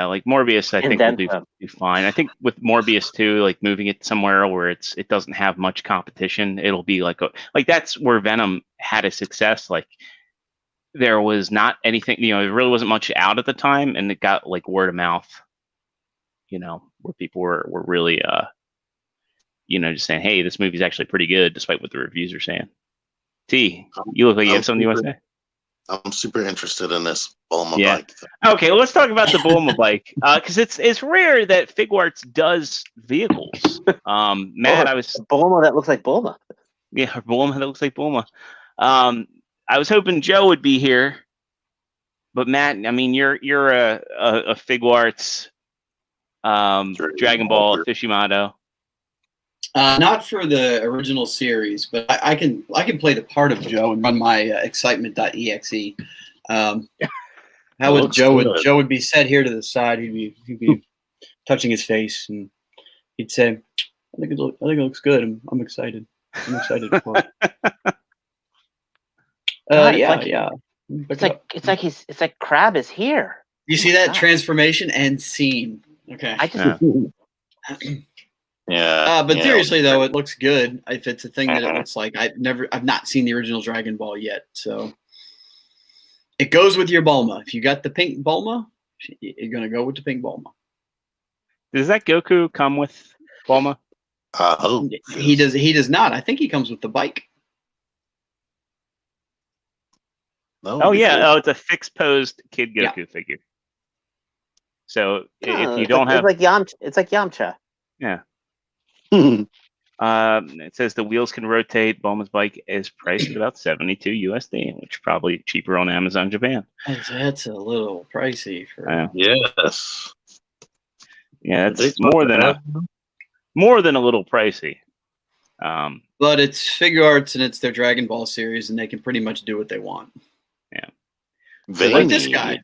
Like Morbius, I think will do fine. I think with Morbius too, like moving it somewhere where it doesn't have much competition, it'll be like that's where Venom had a success. Like there was not anything, there really wasn't much out at the time, and it got like word of mouth. Where people were really just saying, hey, this movie's actually pretty good, despite what the reviews are saying. T, you look like you have something you want to say? I'm super interested in this Bulma bike thing. Okay, well, let's talk about the Bulma bike, because it's rare that Figuarts does vehicles. Matt, I was Bulma that looks like Bulma. Yeah, Bulma that looks like Bulma. I was hoping Joe would be here, but Matt, I mean, you're a Figuarts Dragon Ball aficionado. Not for the original series, but I can play the part of Joe and run my excitement.exe. How would Joe would be set here to the side? He'd be touching his face, and he'd say, "I think it looks good. I'm excited. I'm excited for it." Yeah. It's like Crab is here. You see that transformation and scene? Okay. But seriously though, it looks good. If it's a thing that it looks like, I've not seen the original Dragon Ball yet, so it goes with your Bulma. If you got the pink Bulma, you're gonna go with the pink Bulma. Does that Goku come with Bulma? He does not. I think he comes with the bike. No, it's a fixed posed Kid Goku figure. So if you don't have, it's like Yamcha. Yeah. It says the wheels can rotate. Bulma's bike is priced at about $72 USD, which is probably cheaper on Amazon Japan. That's a little pricey for. Yes. Yeah, it's more than a little pricey. But it's Figuarts and it's their Dragon Ball series, and they can pretty much do what they want. Yeah. Like this guy.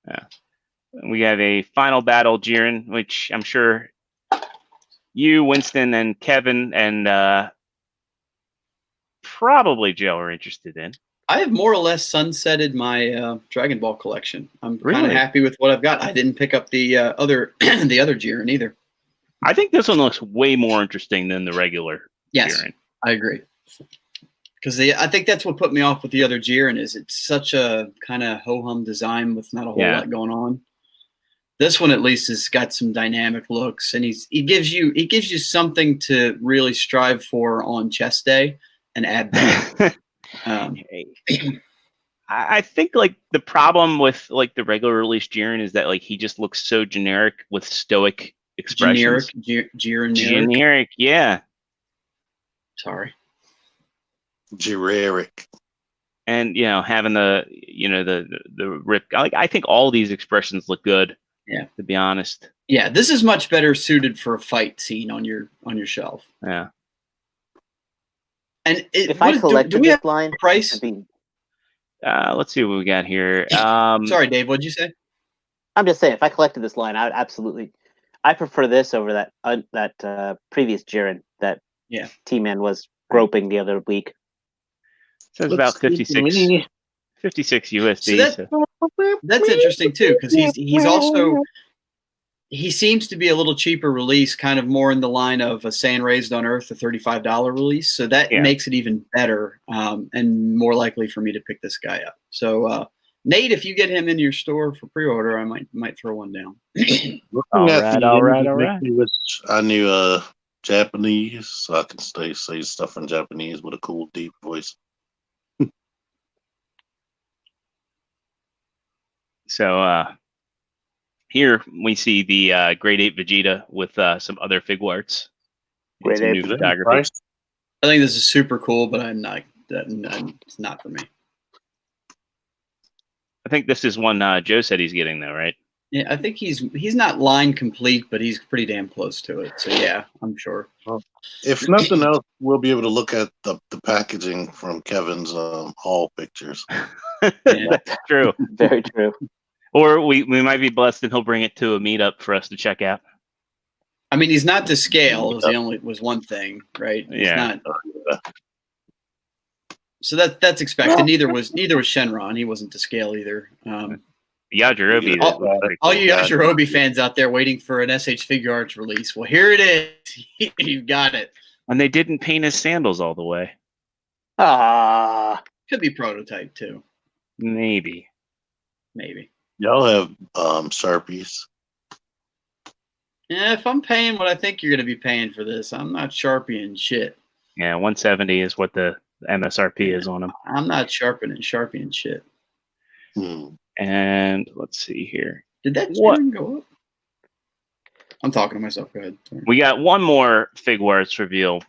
Yeah. We have a final battle, Jiren, which I'm sure you, Winston, and Kevin, and probably Joe are interested in. I have more or less sunsetted my Dragon Ball collection. I'm kind of Really? happy with what I've got. I didn't pick up the other the other Jiren either. I think this one looks way more interesting than the regular Yes, Jiren. I agree. Because I think that's what put me off with the other Jiren is it's such a kind of ho-hum design with not a whole Yeah. lot going on. This one at least has got some dynamic looks, and he gives you something to really strive for on chest day and ab day. I think like the problem with like the regular release Jiren is that like he just looks so generic with stoic expressions. Jiren. Generic, yeah. Sorry. Generic. And having the the rip, like I think all these expressions look good. Yeah. To be honest. Yeah, this is much better suited for a fight scene on your shelf. Yeah. And If I collected do we this have line, a price? it'd be- Let's see what we got here. Sorry, Dave. What'd you say? I'm just saying, if I collected this line, I would absolutely. I prefer this over that previous Jiren that Yeah. T-Man was groping the other week. Says about 56 USD. So that's interesting too, because he's also he seems to be a little cheaper release, kind of more in the line of a Saiyan Raised on Earth, a $35 release. So that makes it even better and more likely for me to pick this guy up. So Nate, if you get him in your store for pre-order, I might throw one down. All right. I knew Japanese, so I can say stuff in Japanese with a cool deep voice. So here we see the Grade 8 Vegeta with some other Figuarts. Grade Some 8 new Vegeta photography. price? I think this is super cool, but it's not for me. I think this is one Joe said he's getting though, right? Yeah, I think he's not line complete, but he's pretty damn close to it. So yeah, I'm sure. If nothing else, we'll be able to look at the packaging from Kevin's haul pictures. That's true. Very true. Or we might be blessed and he'll bring it to a meetup for us to check out. I mean, he's not to scale. Was one thing, right? He's Yeah. not. So that's expected. Neither was Shenron. He wasn't to scale either. Yajirobe. All you Yajirobe fans out there waiting for an SH Figure Arts release. Well, here it is. You've got it. And they didn't paint his sandals all the way. Ah, Could be prototype too. Maybe. Y'all have Sharpies. Yeah, if I'm paying what I think you're going to be paying for this, I'm not sharpieing shit. Yeah, 170 is what the MSRP is on them. I'm not sharpieing shit. And let's see here. Did that What? go up? I'm talking to myself. Go ahead. Sorry. We got one more Figuarts reveal,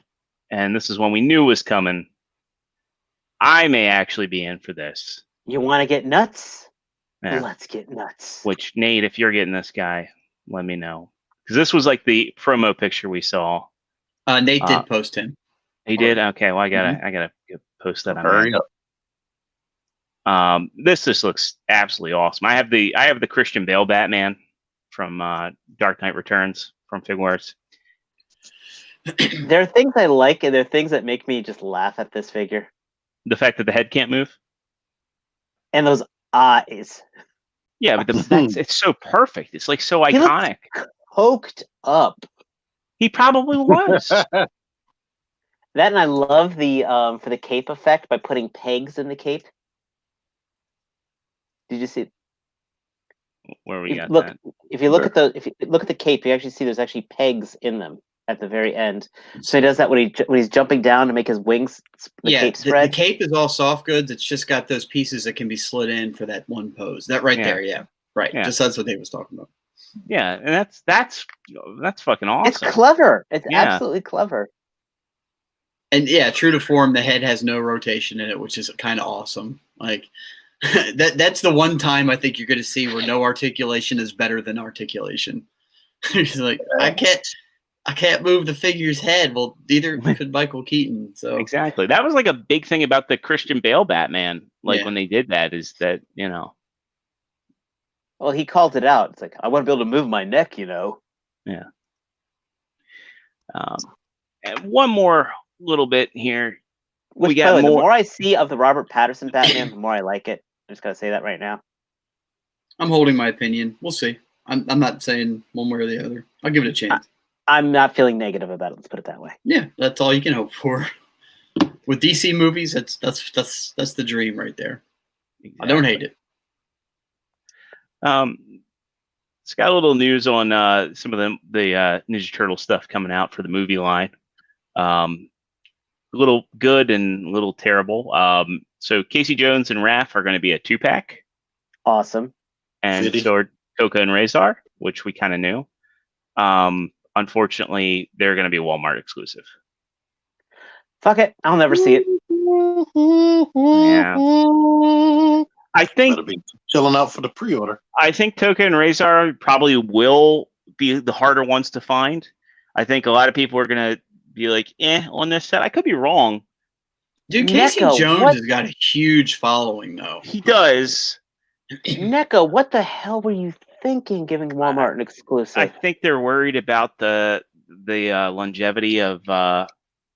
and this is one we knew was coming. I may actually be in for this. you want to get nuts? Yeah. Let's get nuts. Which, Nate, if you're getting this guy, let me know. Because this was like the promo picture we saw. Nate did post him. He did? Okay, well, I gotta post that on Hurry there. up. This just looks absolutely awesome. I have the Christian Bale Batman from Dark Knight Returns from Figuarts. There are things I like, and there are things that make me just laugh at this figure. The fact that the head can't move. And those eyes. Yeah, but it's so perfect. It's like so He looks iconic. Poked up. He probably was. That, and I love the for the cape effect by putting pegs in the cape. Did you see? Where we got Look, that? if you look at the cape, you actually see there's actually pegs in them at the very end. So he does that when he's jumping down to make his wings. Cape The spread. cape is all soft goods. It's just got those pieces that can be slid in for that one pose. That right there, yeah, right. Yeah. Just that's what Dave was talking about. Yeah, and that's fucking awesome. It's clever. It's Yeah. absolutely clever. And yeah, true to form, the head has no rotation in it, which is kind of awesome. Like that's the one time I think you're going to see where no articulation is better than articulation. It's like I can't move the figure's head. Well, neither could Michael Keaton. So Exactly. That was like a big thing about the Christian Bale Batman. Like Yeah. when they did that, is that Well, he called it out. It's like, I want to be able to move my neck, Yeah. And one more little bit here. Which, got by the way, the more- more I see of the Robert Pattinson Batman, the more I like it. I'm just gonna say that right now. I'm holding my opinion. We'll see. I'm not saying one way or the other. I'll give it a chance. I'm not feeling negative about it. Let's put it that way. Yeah, that's all you can hope for. With DC movies, that's the dream right there. I don't hate it. It's got a little news on some of the Ninja Turtle stuff coming out for the movie line. A little good and a little terrible. So Casey Jones and Raph are going to be a 2-pack, Awesome. and Fitty. so are Coca and Razor, which we kind of knew. Unfortunately, they're going to be Walmart exclusive. Fuck it. I'll never see it. Yeah. I think Better be chilling out for the pre-order. Toka and Razor probably will be the harder ones to find. I think a lot of people are going to be like, on this set. I could be wrong. Dude, Casey Neko, Jones what? has got a huge following, though. He does. Neko, what the hell were you thinking giving Walmart an exclusive? I think they're worried about the longevity of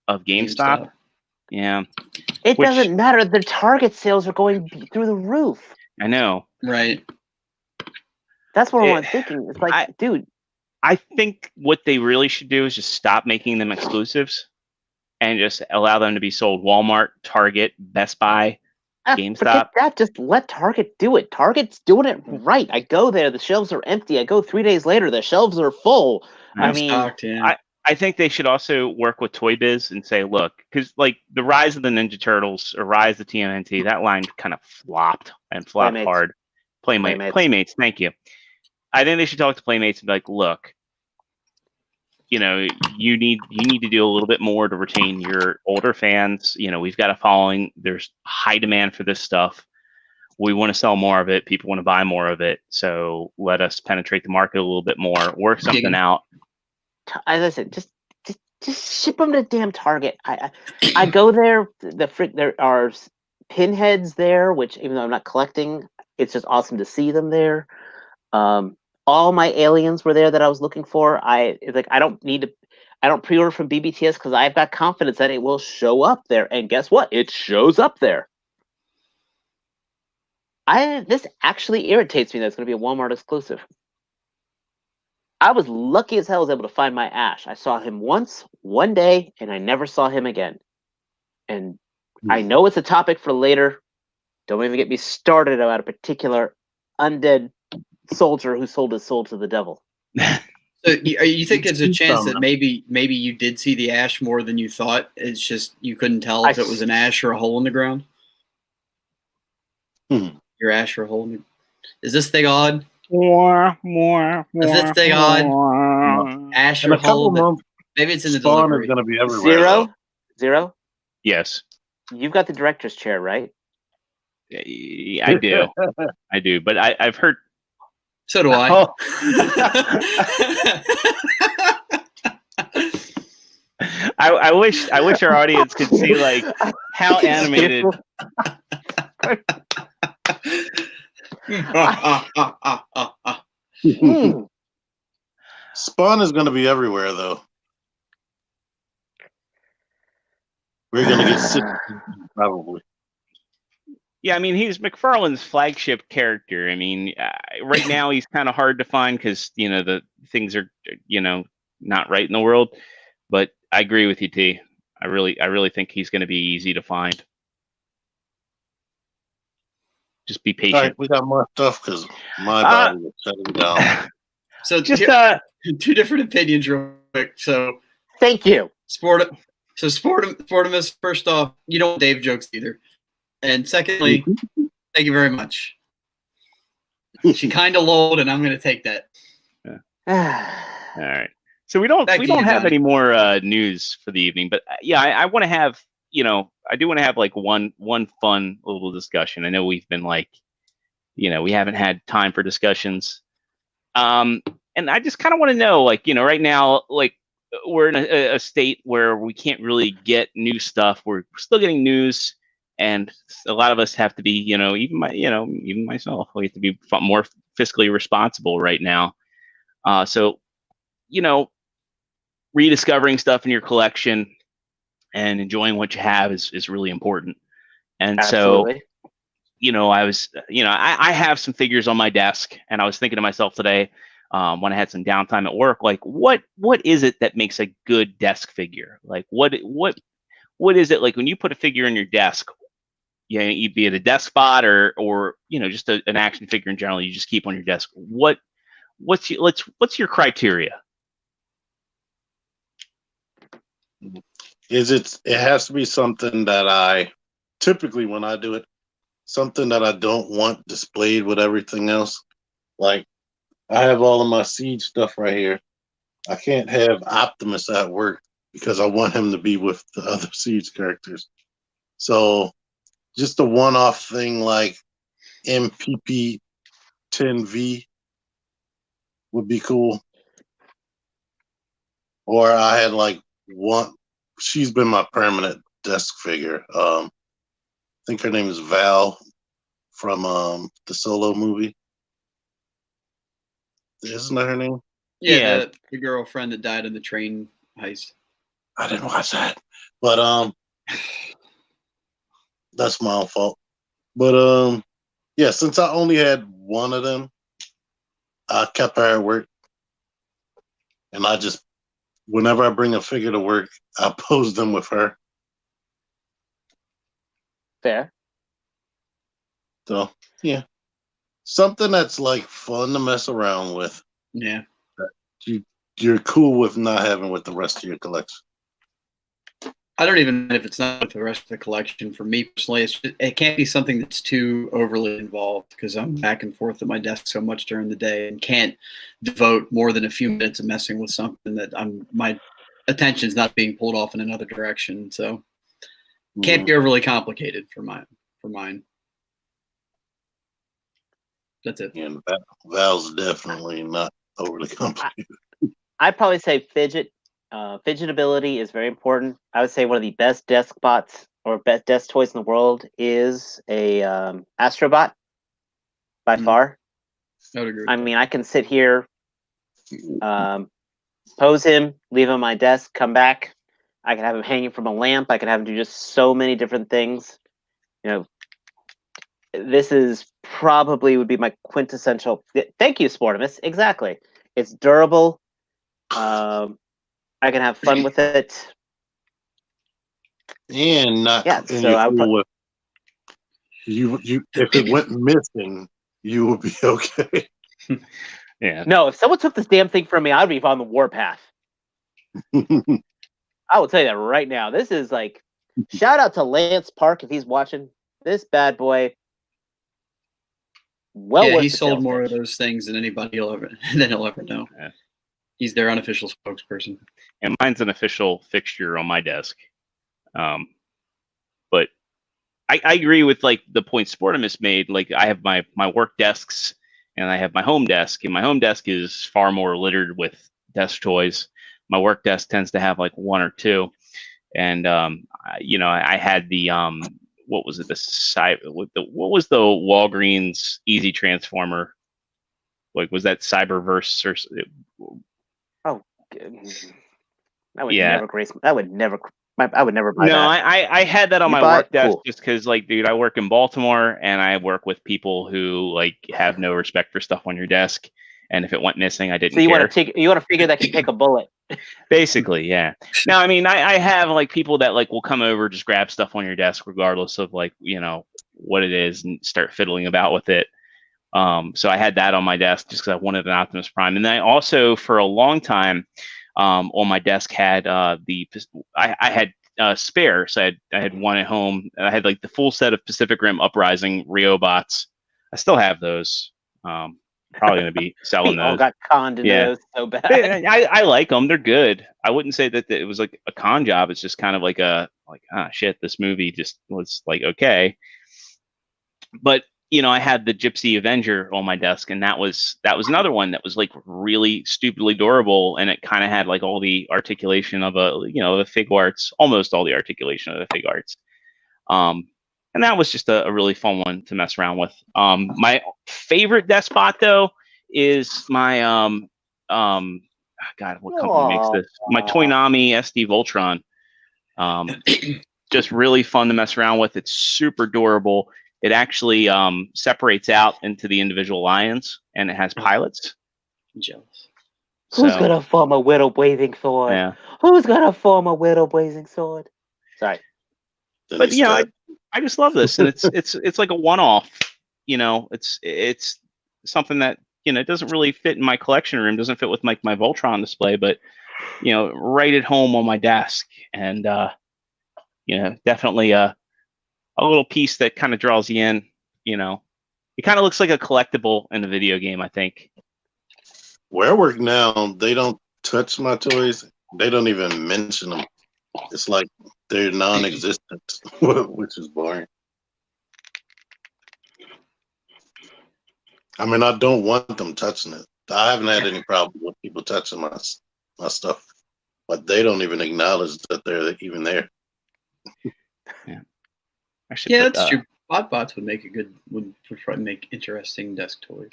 GameStop. Yeah, it which- doesn't matter. Their Target sales are going through the roof. I know. Right. That's what It- I'm thinking. It's like, dude, I think what they really should do is just stop making them exclusives and just allow them to be sold Walmart, Target, Best Buy. GameStop. forget that. Just let Target do it. Target's doing it right. I go there, the shelves are empty. I go 3 days later, the shelves are full. I mean, Stocked, yeah. I think they should also work with Toy Biz and say, look, because like the Rise of the Ninja Turtles or Rise of TMNT, that line kind of flopped Playmates. hard. Playmates, thank you. I think they should talk to Playmates and be like, look, you need to do a little bit more to retain your older fans. We've got a following. There's high demand for this stuff. We want to sell more of it. People want to buy more of it. So let us penetrate the market a little bit more. Work something out. as I said, just ship them to damn Target. I go there. There are pinheads there, which even though I'm not collecting, it's just awesome to see them there. All my aliens were there that I was looking for. I don't pre-order from BBTS because I've got confidence that it will show up there. And guess what? It shows up there. This actually irritates me that it's going to be a Walmart exclusive. I was lucky as hell I was able to find my Ash. I saw him once, one day, and I never saw him again. And I know it's a topic for later. Don't even get me started about a particular undead soldier who sold his soul to the devil. So you think there's a chance that maybe you did see the Ash more than you thought? It's just you couldn't tell if it was an Ash or a hole in the ground? Your Ash or a hole in the... Is this thing odd? More. Is this thing odd? Ash In or a couple hole? months, Maybe it's in the Spawn delivery. is going to be everywhere. Zero. Yes, You've got the director's chair, right? I do. I do. But I've heard. So do I. Oh. I wish our audience could see like how animated. Spawn is going to be everywhere, though. We're going to get sick, probably. Yeah, I mean, he's McFarlane's flagship character. I mean, right now he's kind of hard to find because the things are not right in the world. But I agree with you, T. I really think he's going to be easy to find. Just be patient. All right, we got more stuff because my body is shutting down. So Just two different opinions real quick. So Thank you. Sportimus, first off, you don't want Dave jokes either. And secondly, thank you very much. She kind of lulled, and I'm going to take that. All right. So we don't have Donnie. any more news for the evening, but yeah, I want to have I do want to have like one fun little discussion. I know we've been like we haven't had time for discussions, and I just kind of want to know right now we're in a state where we can't really get new stuff. We're still getting news. And a lot of us have to be, even myself, we have to be more fiscally responsible right now. So, rediscovering stuff in your collection, and enjoying what you have is really important. And Absolutely. so, I have some figures on my desk, and I was thinking to myself today, when I had some downtime at work, like what is it that makes a good desk figure? Like what is it like when you put a figure in your desk? You be it a desk spot or just an action figure in general you just keep on your desk. What's your criteria? It has to be something that I typically, when I do it, something that I don't want displayed with everything else. Like I have all of my Siege stuff right here. I can't have Optimus at work because I want him to be with the other Siege characters. So just a one-off thing like MPP 10V would be cool. Or I had like one. She's been my permanent desk figure. I think her name is Val from the Solo movie. Isn't that her name? Yeah. The girlfriend that died in the train heist. I didn't watch that, but that's my own fault. But yeah, since I only had one of them, I kept her at work, and I just, whenever I bring a figure to work, I pose them with her. Fair. So yeah, something that's like fun to mess around with. Yeah. You're cool with not having with the rest of your collection. I don't even know if it's not with the rest of the collection. For me personally, it can't be something that's too overly involved because I'm back and forth at my desk so much during the day and can't devote more than a few minutes of messing with something that my attention's not being pulled off in another direction. So can't be overly complicated for mine. That's it. And Val's definitely not overly complicated. I'd probably say fidget. Fidgetability is very important. I would say one of the best desk bots or best desk toys in the world is a Astrobot by far. I would agree. I mean, I can sit here, pose him, leave him on my desk, come back. I can have him hanging from a lamp. I can have him do just so many different things. This is probably would be my quintessential. Thank you, Sportimus. Exactly. It's durable. I can have fun with it. And not with you if it went missing, you would be okay. Yeah. No, if someone took this damn thing from me, I'd be on the warpath. I will tell you that right now. This is like, shout out to Lance Park if he's watching. This bad boy. Well, he sold more of those things than anybody he'll ever know. Yeah. He's their unofficial spokesperson. And mine's an official fixture on my desk. But I agree with like the point Sportimus made. Like I have my work desks and I have my home desk, and my home desk is far more littered with desk toys. My work desk tends to have like one or two. And I had the what was it? What was the Walgreens Easy Transformer? Like, was that Cyberverse or? Oh, I would never grace. I would never buy that. No, I had that on my work desk just because, like, dude, I work in Baltimore and I work with people who like have no respect for stuff on your desk. And if it went missing, I didn't care. You want to figure that can take a bullet. Basically, yeah. Now, I mean, I have like people that like will come over, just grab stuff on your desk, regardless of like, what it is, and start fiddling about with it. So I had that on my desk just because I wanted an Optimus Prime. And then I also, for a long time, on my desk had I had spare. So I had one at home. And I had like the full set of Pacific Rim Uprising Riobots. I still have those. Probably going to be selling those. All got conned into those so bad. I like them. They're good. I wouldn't say that it was like a con job. It's just kind of like shit, this movie just was like, okay. But I had the Gypsy Avenger on my desk, and that was another one that was like really stupidly durable, and it kind of had like all the articulation of the fig arts, almost all the articulation of the fig arts. And that was just a really fun one to mess around with. My favorite desk bot though is my God, what company makes this? My Toynami SD Voltron. Just really fun to mess around with. It's super durable. It actually separates out into the individual lions, and it has pilots. I'm jealous. Who's So, gonna form a widow blazing sword? yeah. Who's gonna form a widow blazing sword? Sorry. Then But he you know, stabbed- I just love this, and it's like a one-off. You know, it's something that, you know, it doesn't really fit in my collection room. Doesn't fit with my Voltron display, but you know, right at home on my desk, and you know, definitely a little piece that kind of draws you in. You know, it kind of looks like a collectible in a video game, I think. Where I work now, they don't touch my toys. They don't even mention them. It's like they're non-existent, which is boring. I mean, I don't want them touching it. I haven't had any problem with people touching my stuff, but they don't even acknowledge that they're even there. I should Yeah, put, that's true. Botbots would make interesting desk toys.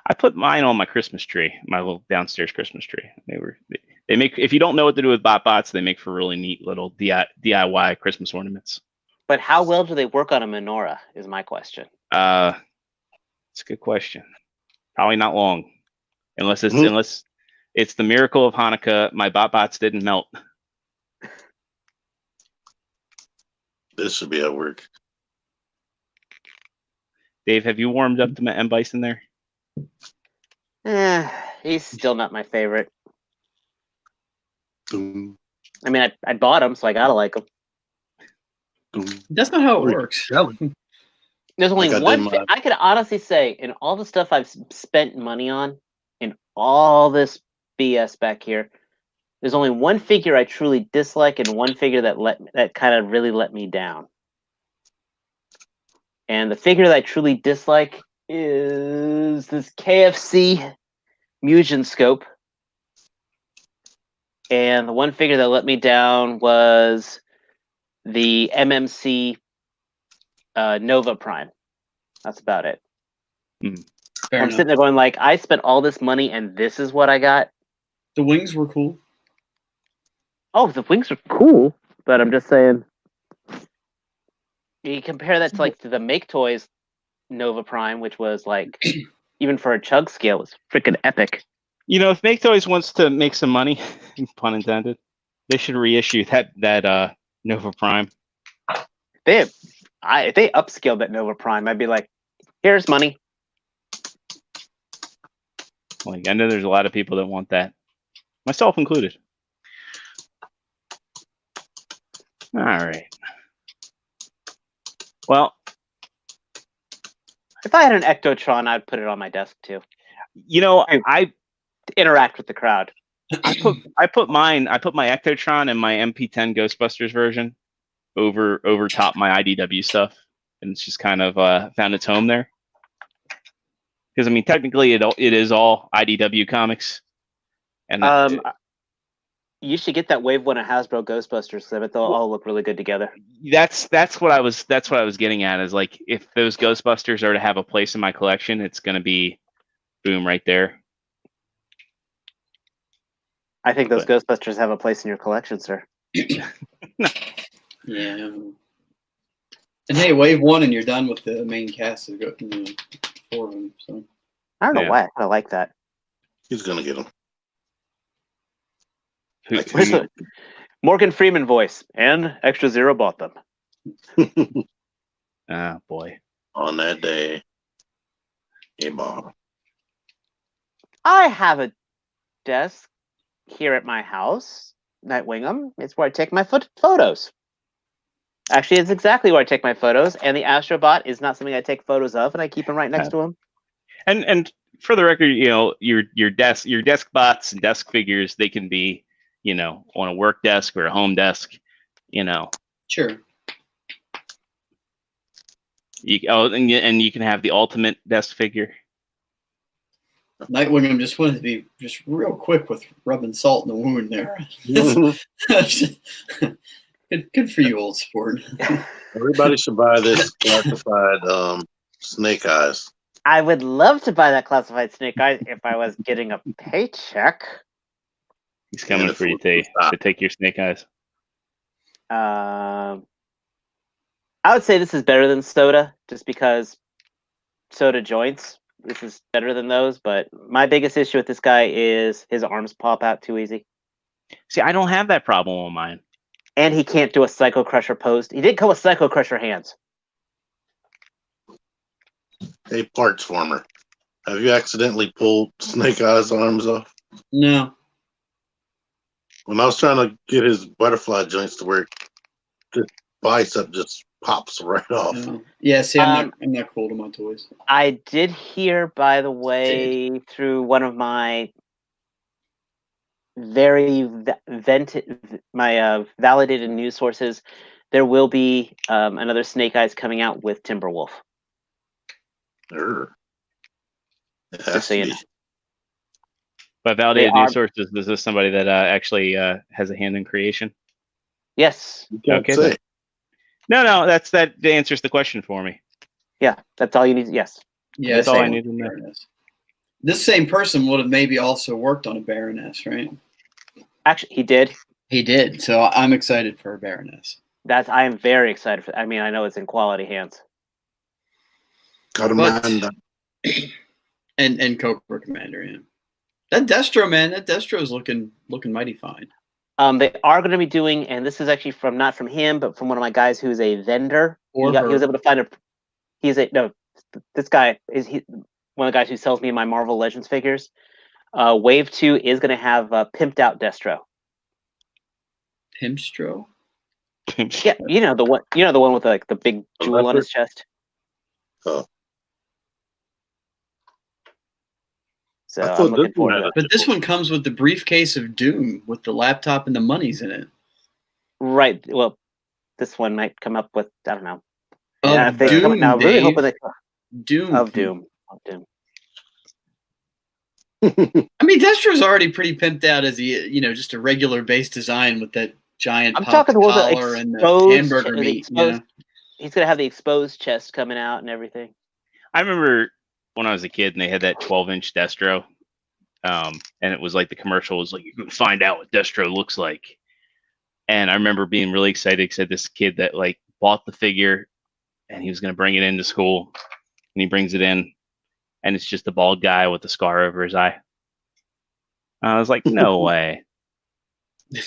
I put mine on my Christmas tree, my little downstairs Christmas tree. They make, if you don't know what to do with BotBots, they make for really neat little DIY Christmas ornaments. But how well do they work on a menorah? Is my question. It's a good question. Probably not long, unless it's the miracle of Hanukkah. My BotBots didn't melt. This should be at work. Dave, have you warmed up to M. Bison there? He's still not my favorite. Doom, I mean, I bought him, so I gotta like him. doom. That's not how it works. There's only Like I did one. mine. I could honestly say, in all the stuff I've spent money on, in all this BS back here, there's only one figure I truly dislike, and one figure that kind of really let me down. And the figure that I truly dislike is this KFC Mugen Scope. And the one figure that let me down was the MMC Nova Prime. That's about it. Fair I'm enough. sitting there going like, I spent all this money and this is what I got. The wings were cool. Oh, the wings are cool, but I'm just saying. You compare that to the Make Toys Nova Prime, which was like, even for a chug scale, was freaking epic. You know, if Make Toys wants to make some money, pun intended, they should reissue that Nova Prime. If they upscaled that Nova Prime, I'd be like, here's money. Like, I know there's a lot of people that want that, myself included. All right. Well, If I had an Ectotron, I'd put it on my desk too. you know, I Interact with the crowd. I put my Ectotron and my MP10 Ghostbusters version over top my IDW stuff, and it's just kind of found its home there. Because I mean, technically, it is all IDW comics, and You should get that Wave 1 of Hasbro Ghostbusters, because I bet they'll all look really good together. that's what I was getting at, is like, if those Ghostbusters are to have a place in my collection, it's going to be boom right there. I think those Ghostbusters have a place in your collection, sir. Yeah. And hey, wave one, and you're done with the main cast of four of them. So I don't know Yeah. why I like that. He's gonna get them. Who- Like, Where's the Morgan Freeman voice? And Extra Zero bought them. Ah, boy. on that day. Hey, Bob. I have a desk here at my house, Nightwingham. It's where I take my photos. Actually, it's exactly where I take my photos, and the Astrobot is not something I take photos of, and I keep him right next to him. And for the record, you know, your desk bots and desk figures, they can be, you know, on a work desk or a home desk, you know. sure. And you can have the ultimate desk figure. Nightwing just wanted to be just real quick with rubbing salt in the wound there. Good for you, old sport. Everybody should buy this classified Snake Eyes. I would love to buy that classified Snake Eyes if I was getting a paycheck. He's coming And for you, if we to take your snake eyes. I would say this is better than soda, just because soda joints. This is better than those. But my biggest issue with this guy is his arms pop out too easy, See, I don't have that problem on mine. and he can't do a Psycho Crusher pose. He did come with Psycho Crusher hands. Hey, parts former. Have you accidentally pulled Snake Eyes' arms off? No. When I was trying to get his butterfly joints to work, the bicep just pops right off. No. Yeah, see, I'm not cool to my toys. I did hear, by the way, through one of my very validated news sources, there will be another Snake Eyes coming out with Timberwolf. It has Just so to you be. know. By validated They are- news sources, is this somebody that actually has a hand in creation? Yes. You can't Okay, say. then. No, that answers the question for me. Yeah, that's all you need. Yes. Yeah, That's all I same need to with know. Baroness. This same person would have maybe also worked on a Baroness, right? Actually, he did. He did, so I'm excited for a Baroness. I am very excited for. I mean, I know it's in quality hands. Got a But- man that And Cobra Commander, yeah. That Destro, man, that Destro's looking mighty fine. They are going to be doing, and this is actually not from him, but from one of my guys who's a vendor. Or He was her. able to find this guy is one of the guys who sells me my Marvel Legends figures. Wave 2 is going to have pimped out Destro. Pimpstro? Yeah, the one with like the big jewel on his chest. Oh. So I I'm thought looking this one forward had to a- it. But this one comes with the briefcase of Doom with the laptop and the monies in it. Right. Well, this one might come up with, I don't know. Of Yeah, if they come- Doom, now, I'm really Dave. hoping they Doom. of Doom. Of Doom. I mean, Destro's already pretty pimped out as just a regular base design with that giant I'm pop talking about the collar and the exposed hamburger the meat. exposed- He's gonna have the exposed chest coming out and everything. I remember when I was a kid and they had that 12-inch Destro, and it was like the commercial was like, you can find out what Destro looks like. And I remember being really excited because I had this kid that like bought the figure and he was going to bring it into school, and he brings it in and it's just a bald guy with a scar over his eye. I was like, no way. I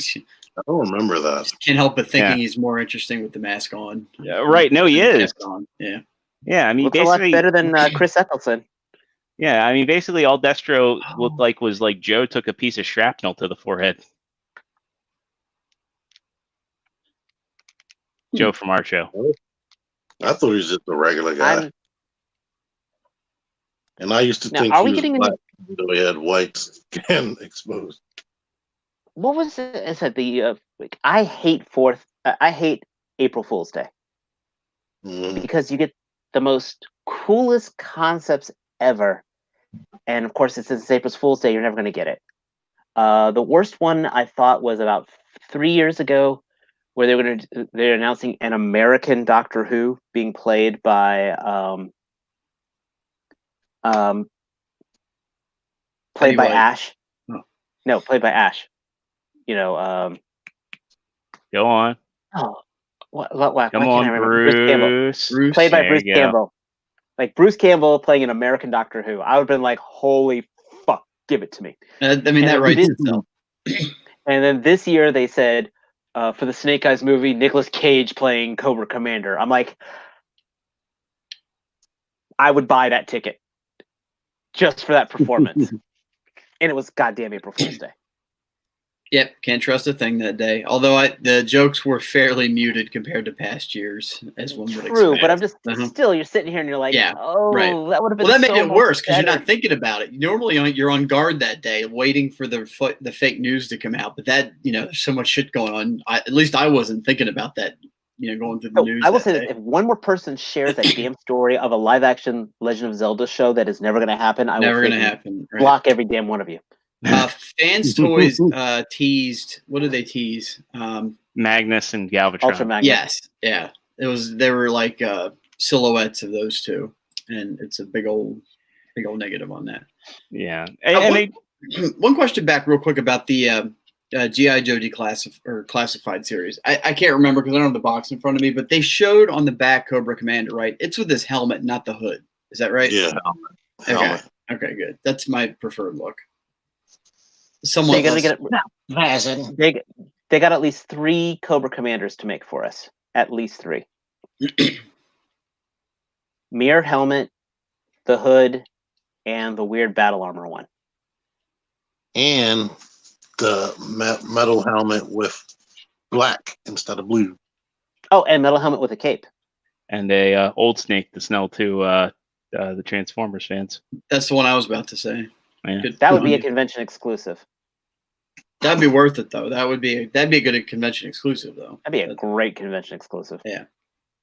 don't remember that. Can't help but thinking Yeah. he's more interesting with the mask on. Yeah, right. No, he is. Mask on. Yeah. Yeah, I mean, Looks a lot basically, better than Chris Eccleston. yeah, I mean, basically, all Destro Oh. looked like was like Joe took a piece of shrapnel to the forehead. Joe from our show. I thought he was just a regular guy. I'm, And I used to Now, think are he we was getting black, even though he had white skin exposed. what was it? I said I hate I hate April Fool's Day Mhm. because you get the most coolest concepts ever, and of course, since it's April Fool's Day, you're never going to get it. The worst one I thought was about 3 years ago, where they're announcing an American Doctor Who being played by played by White. Ash. Oh. No, played by Ash. Go on. Oh, what Come why can't on, I remember? Campbell. Bruce. Bruce. Played by There Bruce you go. Campbell. Like Bruce Campbell playing an American Doctor Who. I would have been like, holy fuck, give it to me. I mean, And that it writes didn't- itself. And then this year they said, for the Snake Eyes movie, Nicolas Cage playing Cobra Commander. I'm like, I would buy that ticket just for that performance. And it was goddamn April Fool's Day. Yep, can't trust a thing that day. Although the jokes were fairly muted compared to past years, as one would expect. True, but I'm just Uh-huh. still, you're sitting here and you're like, Yeah, oh, right. that would have been Well, that made so it much worse because you're better. not thinking about it. Normally, you're on guard that day, waiting for the fake news to come out. But that, there's so much shit going on. At least I wasn't thinking about that. Going through the So, news. I will that say day. that if one more person shares that damn story of a live action Legend of Zelda show that is never going to happen, I Never will gonna freaking happen. Right? block every damn one of you. Fans Toys teased. What did they tease? Magnus and Galvatron. Ultra Magnus. Yes, yeah. They were like silhouettes of those two, and it's a big old negative on that. Yeah. Uh, And one question back real quick about the GI Joe classified series. I can't remember because I don't have the box in front of me, but they showed on the back Cobra Commander, right? It's with his helmet, not the hood. Is that right? Yeah. Helmet. Okay, good. That's my preferred look. So Somewhat you're gonna less- get they got at least 3 Cobra Commanders to make for us. At least 3. Mirrored helmet, the hood, and the weird battle armor one. And the metal helmet with black instead of blue. Oh, and metal helmet with a cape. And a old snake to smell to the Transformers fans. That's the one I was about to say. Yeah. That would Good be a on you. convention exclusive. That'd be worth it though. That'd be a good convention exclusive though. That'd be a great convention exclusive. Yeah.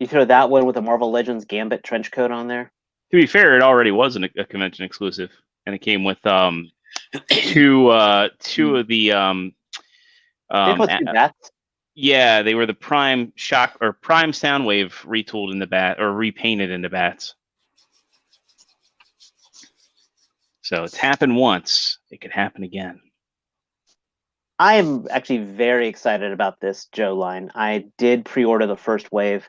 You throw that one with a Marvel Legends Gambit trench coat on there. To be fair, it already was a convention exclusive, and it came with two of the They put 2 bats. yeah, they were the Prime Shock or Prime Soundwave retooled into bat or repainted into bats. So it's happened once; it could happen again. I am actually very excited about this Joe line. I did pre-order the first wave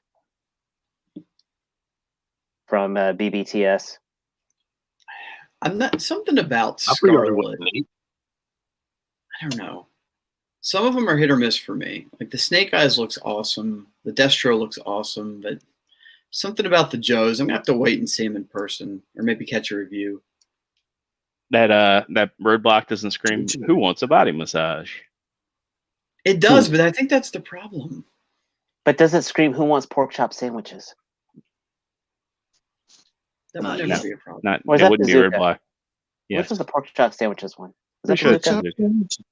from BBTS. I'm not something about I pre-ordered Scarlet. one, Nate. I don't know. Some of them are hit or miss for me. Like the Snake Eyes looks awesome. The Destro looks awesome, but something about the Joes, I'm gonna have to wait and see them in person, or maybe catch a review. That roadblock doesn't scream, "Who wants a body massage?" It does, but I think that's the problem. But does it scream "Who wants pork chop sandwiches"? That Not would yet. never be a problem. Not Or is it that wouldn't be Bazooka? roadblock. Yeah. Which was the pork chop sandwiches one? Is that Pretty sure it's Bazooka?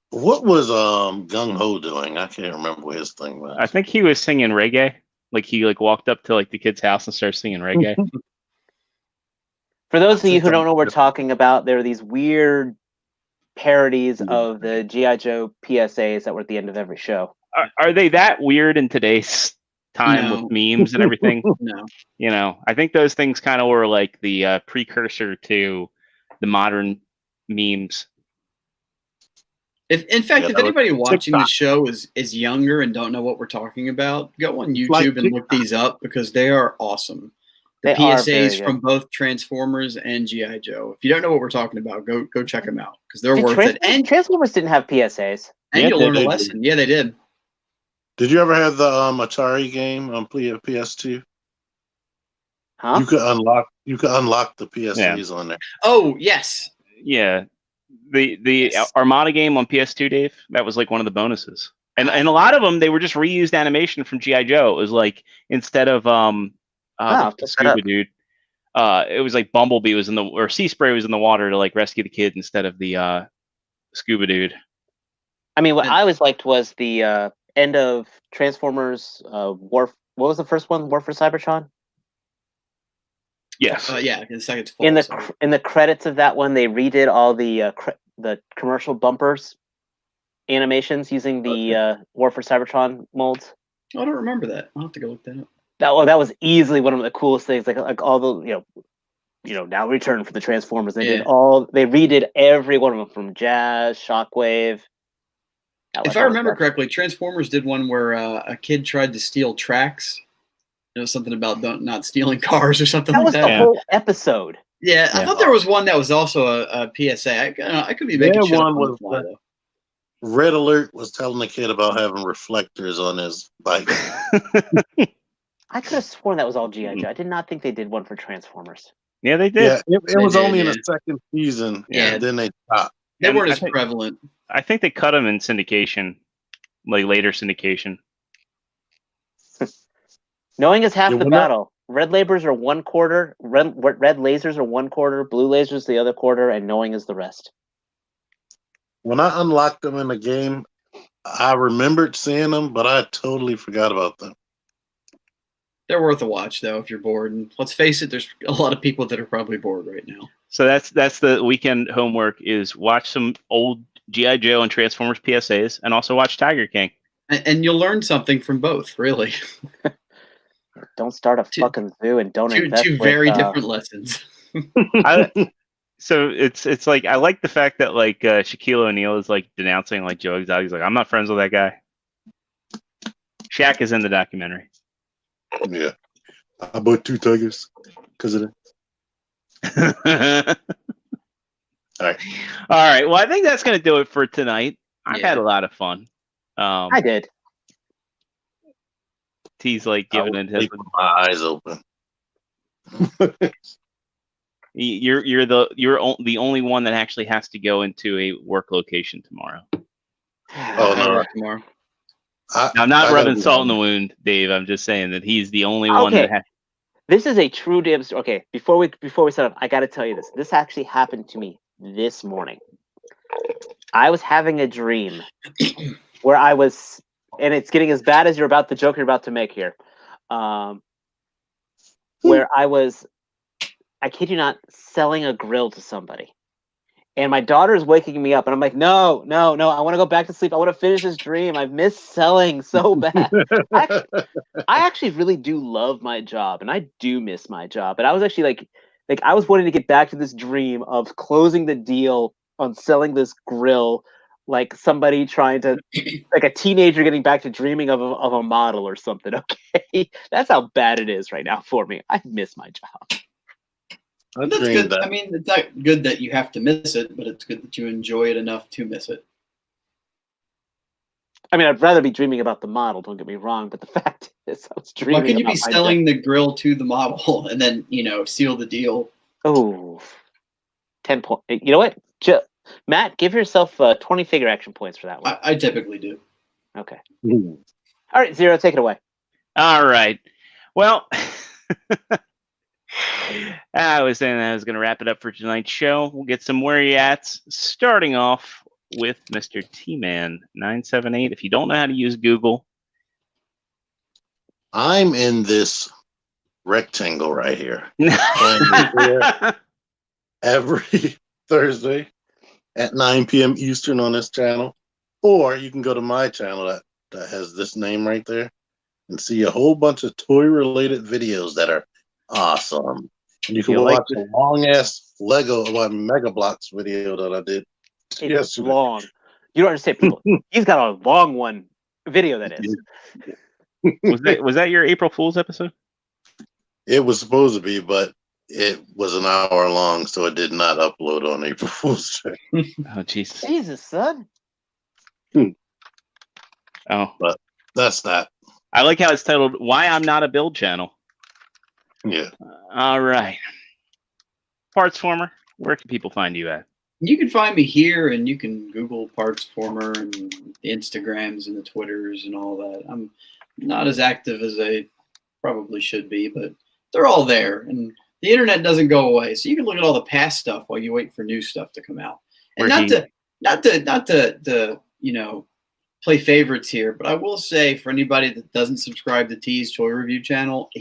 What was Gung Ho doing? I can't remember what his thing was. I think he was singing reggae. Like he walked up to the kid's house and started singing reggae. For those of you think who don't I'm- know what we're talking about, there are these weird parodies of the G.I. Joe PSAs that were at the end of every show. Are they that weird in today's time No. with memes and everything? No. You know, I think those things kind of were like the precursor to the modern memes. In fact, Yeah, if that was anybody watching the TikTok. show is younger and don't know what we're talking about, go on YouTube Like and look these up because they are awesome. The They are very PSAs good. from both Transformers and GI Joe. If you don't know what we're talking about, go check them out because they're Did worth it. And Transformers didn't have PSAs. Yeah, you'll they learn a did. lesson. Yeah, they did. Did you ever have the Atari game on PS2? Huh? You could unlock the PSAs on there. Oh yes, Yeah, the Yes. Armada game on PS2, Dave. That was like one of the bonuses, and a lot of them they were just reused animation from GI Joe. It was like instead of I'll the pick that scuba up. dude, it was like Bumblebee was in the or Sea Spray was in the water to like rescue the kid instead of the scuba dude. I mean, what And- I always liked was the end of Transformers War. What was the first one? War for Cybertron. Yes. yeah. The second's In full. the So. in the credits of that one, they redid all the commercial bumpers animations using the War for Cybertron molds. I don't remember that. I'll have to go look that up. That was easily one of the coolest things. Like all the now return for the Transformers. They Yeah. they redid every one of them from Jazz, Shockwave. If I remember correctly, Transformers did one where a kid tried to steal tracks. It was something about not stealing cars or something that like was that. the Yeah. whole episode. Yeah, I Yeah. thought there was one that was also a PSA. I could be making Yeah, shit up one on the was fly, the- though. Red Alert was telling the kid about having reflectors on his bike. I could have sworn that was all G.I. Joe. I did not think they did one for Transformers. Yeah, they did. Yeah, it They was did, only in yeah. the second season, Yeah. and then they stopped. They And weren't I as think- prevalent. I think they cut them in syndication, like later syndication. Knowing is half Yeah, the we're not- battle. Red lasers are 1/4. Red lasers are 1/4. Blue lasers the other quarter, and knowing is the rest. When I unlocked them in the game, I remembered seeing them, but I totally forgot about them. They're worth a watch, though, if you're bored. And let's face it, there's a lot of people that are probably bored right now. So that's the weekend homework is watch some old GI Joe and Transformers PSAs, and also watch Tiger King. And you'll learn something from both, really. Don't start a Two- fucking zoo and don't invest Two with, very different lessons. I So it's like I like the fact that like Shaquille O'Neal is like denouncing like Joe Exotic. He's like, I'm not friends with that guy. Shaq is in the documentary. Yeah. I bought 2 tigers because of that. All right. All right. Well, I think that's going to do it for tonight. I've had a lot of fun. I did. T's like giving it his. Sleep with my eyes open. You're the only one that actually has to go into a work location tomorrow. Oh, no. Work tomorrow. Now, I'm not I rubbing gotta salt in be- the wound, Dave. I'm just saying that he's the only one Okay. that has. This is a true damn story. Okay, before we set up, I got to tell you this. This actually happened to me this morning. I was having a dream where I was, and it's getting as bad as the joke you're about to make here, where I was, I kid you not, selling a grill to somebody. And my daughter is waking me up, and I'm like, no, I want to go back to sleep. I want to finish this dream. I've missed selling so bad. I actually really do love my job, and I do miss my job. And I was actually like I was wanting to get back to this dream of closing the deal on selling this grill, like somebody trying to, like a teenager getting back to dreaming of a model or something. Okay, that's how bad it is right now for me. I miss my job. That's good. I mean, it's not good that you have to miss it, but it's good that you enjoy it enough to miss it. I mean, I'd rather be dreaming about the model. Don't get me wrong, but the fact is, I was dreaming. Why can you be about my selling the grill to the model and then seal the deal? Oh, 10 point. You know what, Matt? Give yourself 20 figure action points for that one. I typically do. Okay. All right, Zero, take it away. All right. Well, I was saying I was going to wrap it up for tonight's show. We'll get some where you ats, starting off with Mr. T-Man 978. If you don't know how to use Google, I'm in this rectangle right here every Thursday at 9 p.m. Eastern on this channel. Or you can go to my channel that has this name right there and see a whole bunch of toy-related videos that are awesome. And you can watch a long-ass Mega Bloks video that I did. It's long. You don't understand, people. He's got a long one video, that is. Was that your April Fool's episode? It was supposed to be, but it was an hour long, so it did not upload on April Fool's Day. Oh, Jesus. Jesus, son. Oh. But that's that. I like how it's titled, Why I'm Not a Build Channel. Yeah. All right. Parts Former, where can people find you at? You can find me here, and you can Google Parts Former and the Instagrams and the Twitters and all that. I'm not as active as I probably should be, but they're all there. And the internet doesn't go away, so you can look at all the past stuff while you wait for new stuff to come out. And not to play favorites here, but I will say, for anybody that doesn't subscribe to T's Toy Review channel,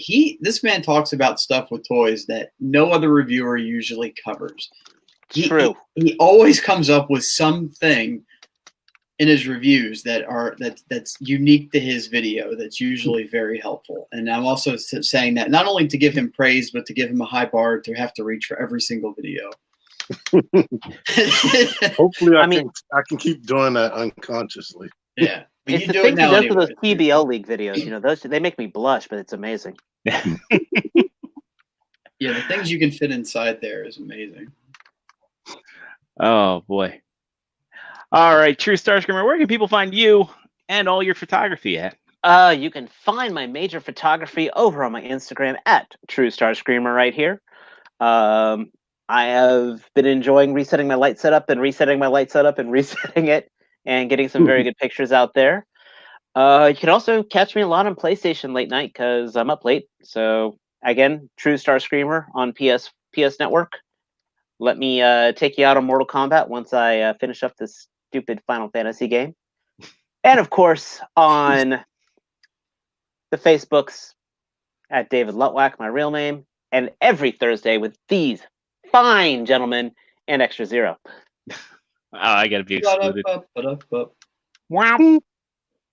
this man talks about stuff with toys that no other reviewer usually covers. True. He always comes up with something in his reviews that's unique to his video. That's usually very helpful. And I'm also saying that not only to give him praise, but to give him a high bar to have to reach for every single video. Hopefully, I can keep doing that unconsciously. Yeah, but It's you the do it things he now does anyway. for those PBL League videos. Those they make me blush, but it's amazing. Yeah, the things you can fit inside there is amazing. Oh, boy. All right, True Star Screamer, where can people find you and all your photography at? You can find my major photography over on my Instagram at True Star Screamer right here. I have been enjoying resetting my light setup and resetting my light setup and resetting it and getting some very good pictures out there. You can also catch me a lot on PlayStation late night because I'm up late. So again, True Star Screamer on PS Network. Let me take you out on Mortal Kombat once I finish up this stupid Final Fantasy game. And of course, on the Facebooks at David Lutwack, my real name, and every Thursday with these fine gentlemen and Extra Zero. Oh, I got to be excluded. Wow.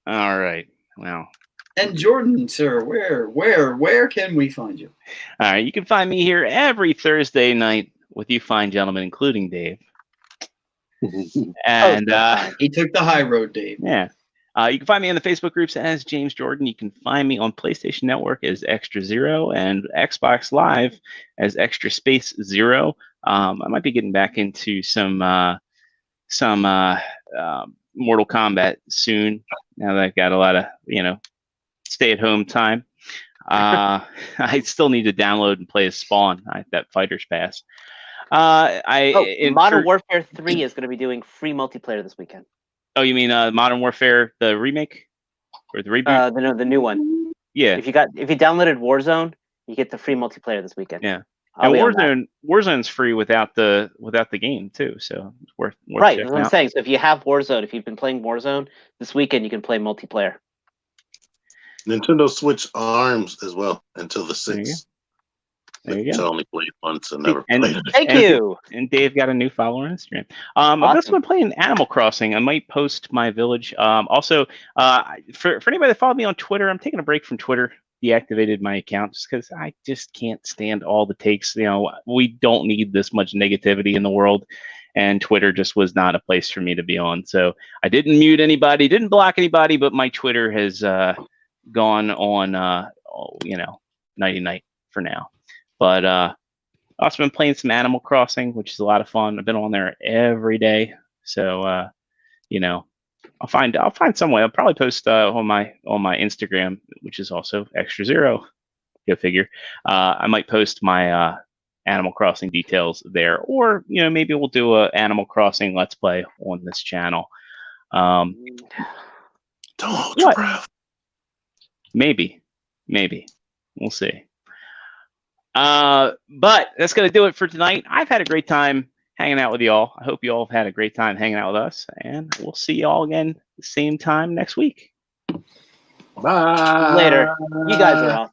All right. Well. And Jordan, sir, where can we find you? All right. You can find me here every Thursday night with you fine gentlemen, including Dave. Oh, And He took the high road, Dave. yeah. You can find me on the Facebook groups as James Jordan. You can find me on PlayStation Network as Extra Zero and Xbox Live as Extra Space Zero. I might be getting back into some Mortal Kombat soon. Now that I've got a lot of stay-at-home time. I still need to download and play as Spawn, that Fighter's Pass. Modern Warfare 3 is going to be doing free multiplayer this weekend. Oh, you mean Modern Warfare, the remake or the reboot? The new one. Yeah. If you downloaded Warzone, you get the free multiplayer this weekend. Yeah. I'll And Warzone's free without the game too, so it's worth right. checking That's what I'm out. saying. So if you have Warzone, if you've been playing Warzone this weekend, you can play multiplayer. Nintendo Switch ARMS as well until the 6th. There you Which go. I only played once and never And- played it. Thank And- you. And Dave got a new follower on Instagram. I've also Awesome. been playing Animal Crossing. I might post my village. Also, for anybody that followed me on Twitter, I'm taking a break from Twitter. Deactivated my account just because I just can't stand all the takes. We don't need this much negativity in the world, and Twitter just was not a place for me to be on. So I didn't mute anybody, didn't block anybody, but my Twitter has gone on, nighty-night for now. But I've also been playing some Animal Crossing, which is a lot of fun. I've been on there every day, so I'll find some way. I'll probably post on my Instagram, which is also Extra Zero. Go figure. I might post my Animal Crossing details there, or maybe we'll do a Animal Crossing Let's Play on this channel. Don't hold your What? breath. Maybe we'll see. But that's gonna do it for tonight. I've had a great time hanging out with y'all. I hope you all have had a great time hanging out with us, and we'll see y'all again the same time next week. Bye. Later. You guys are awesome.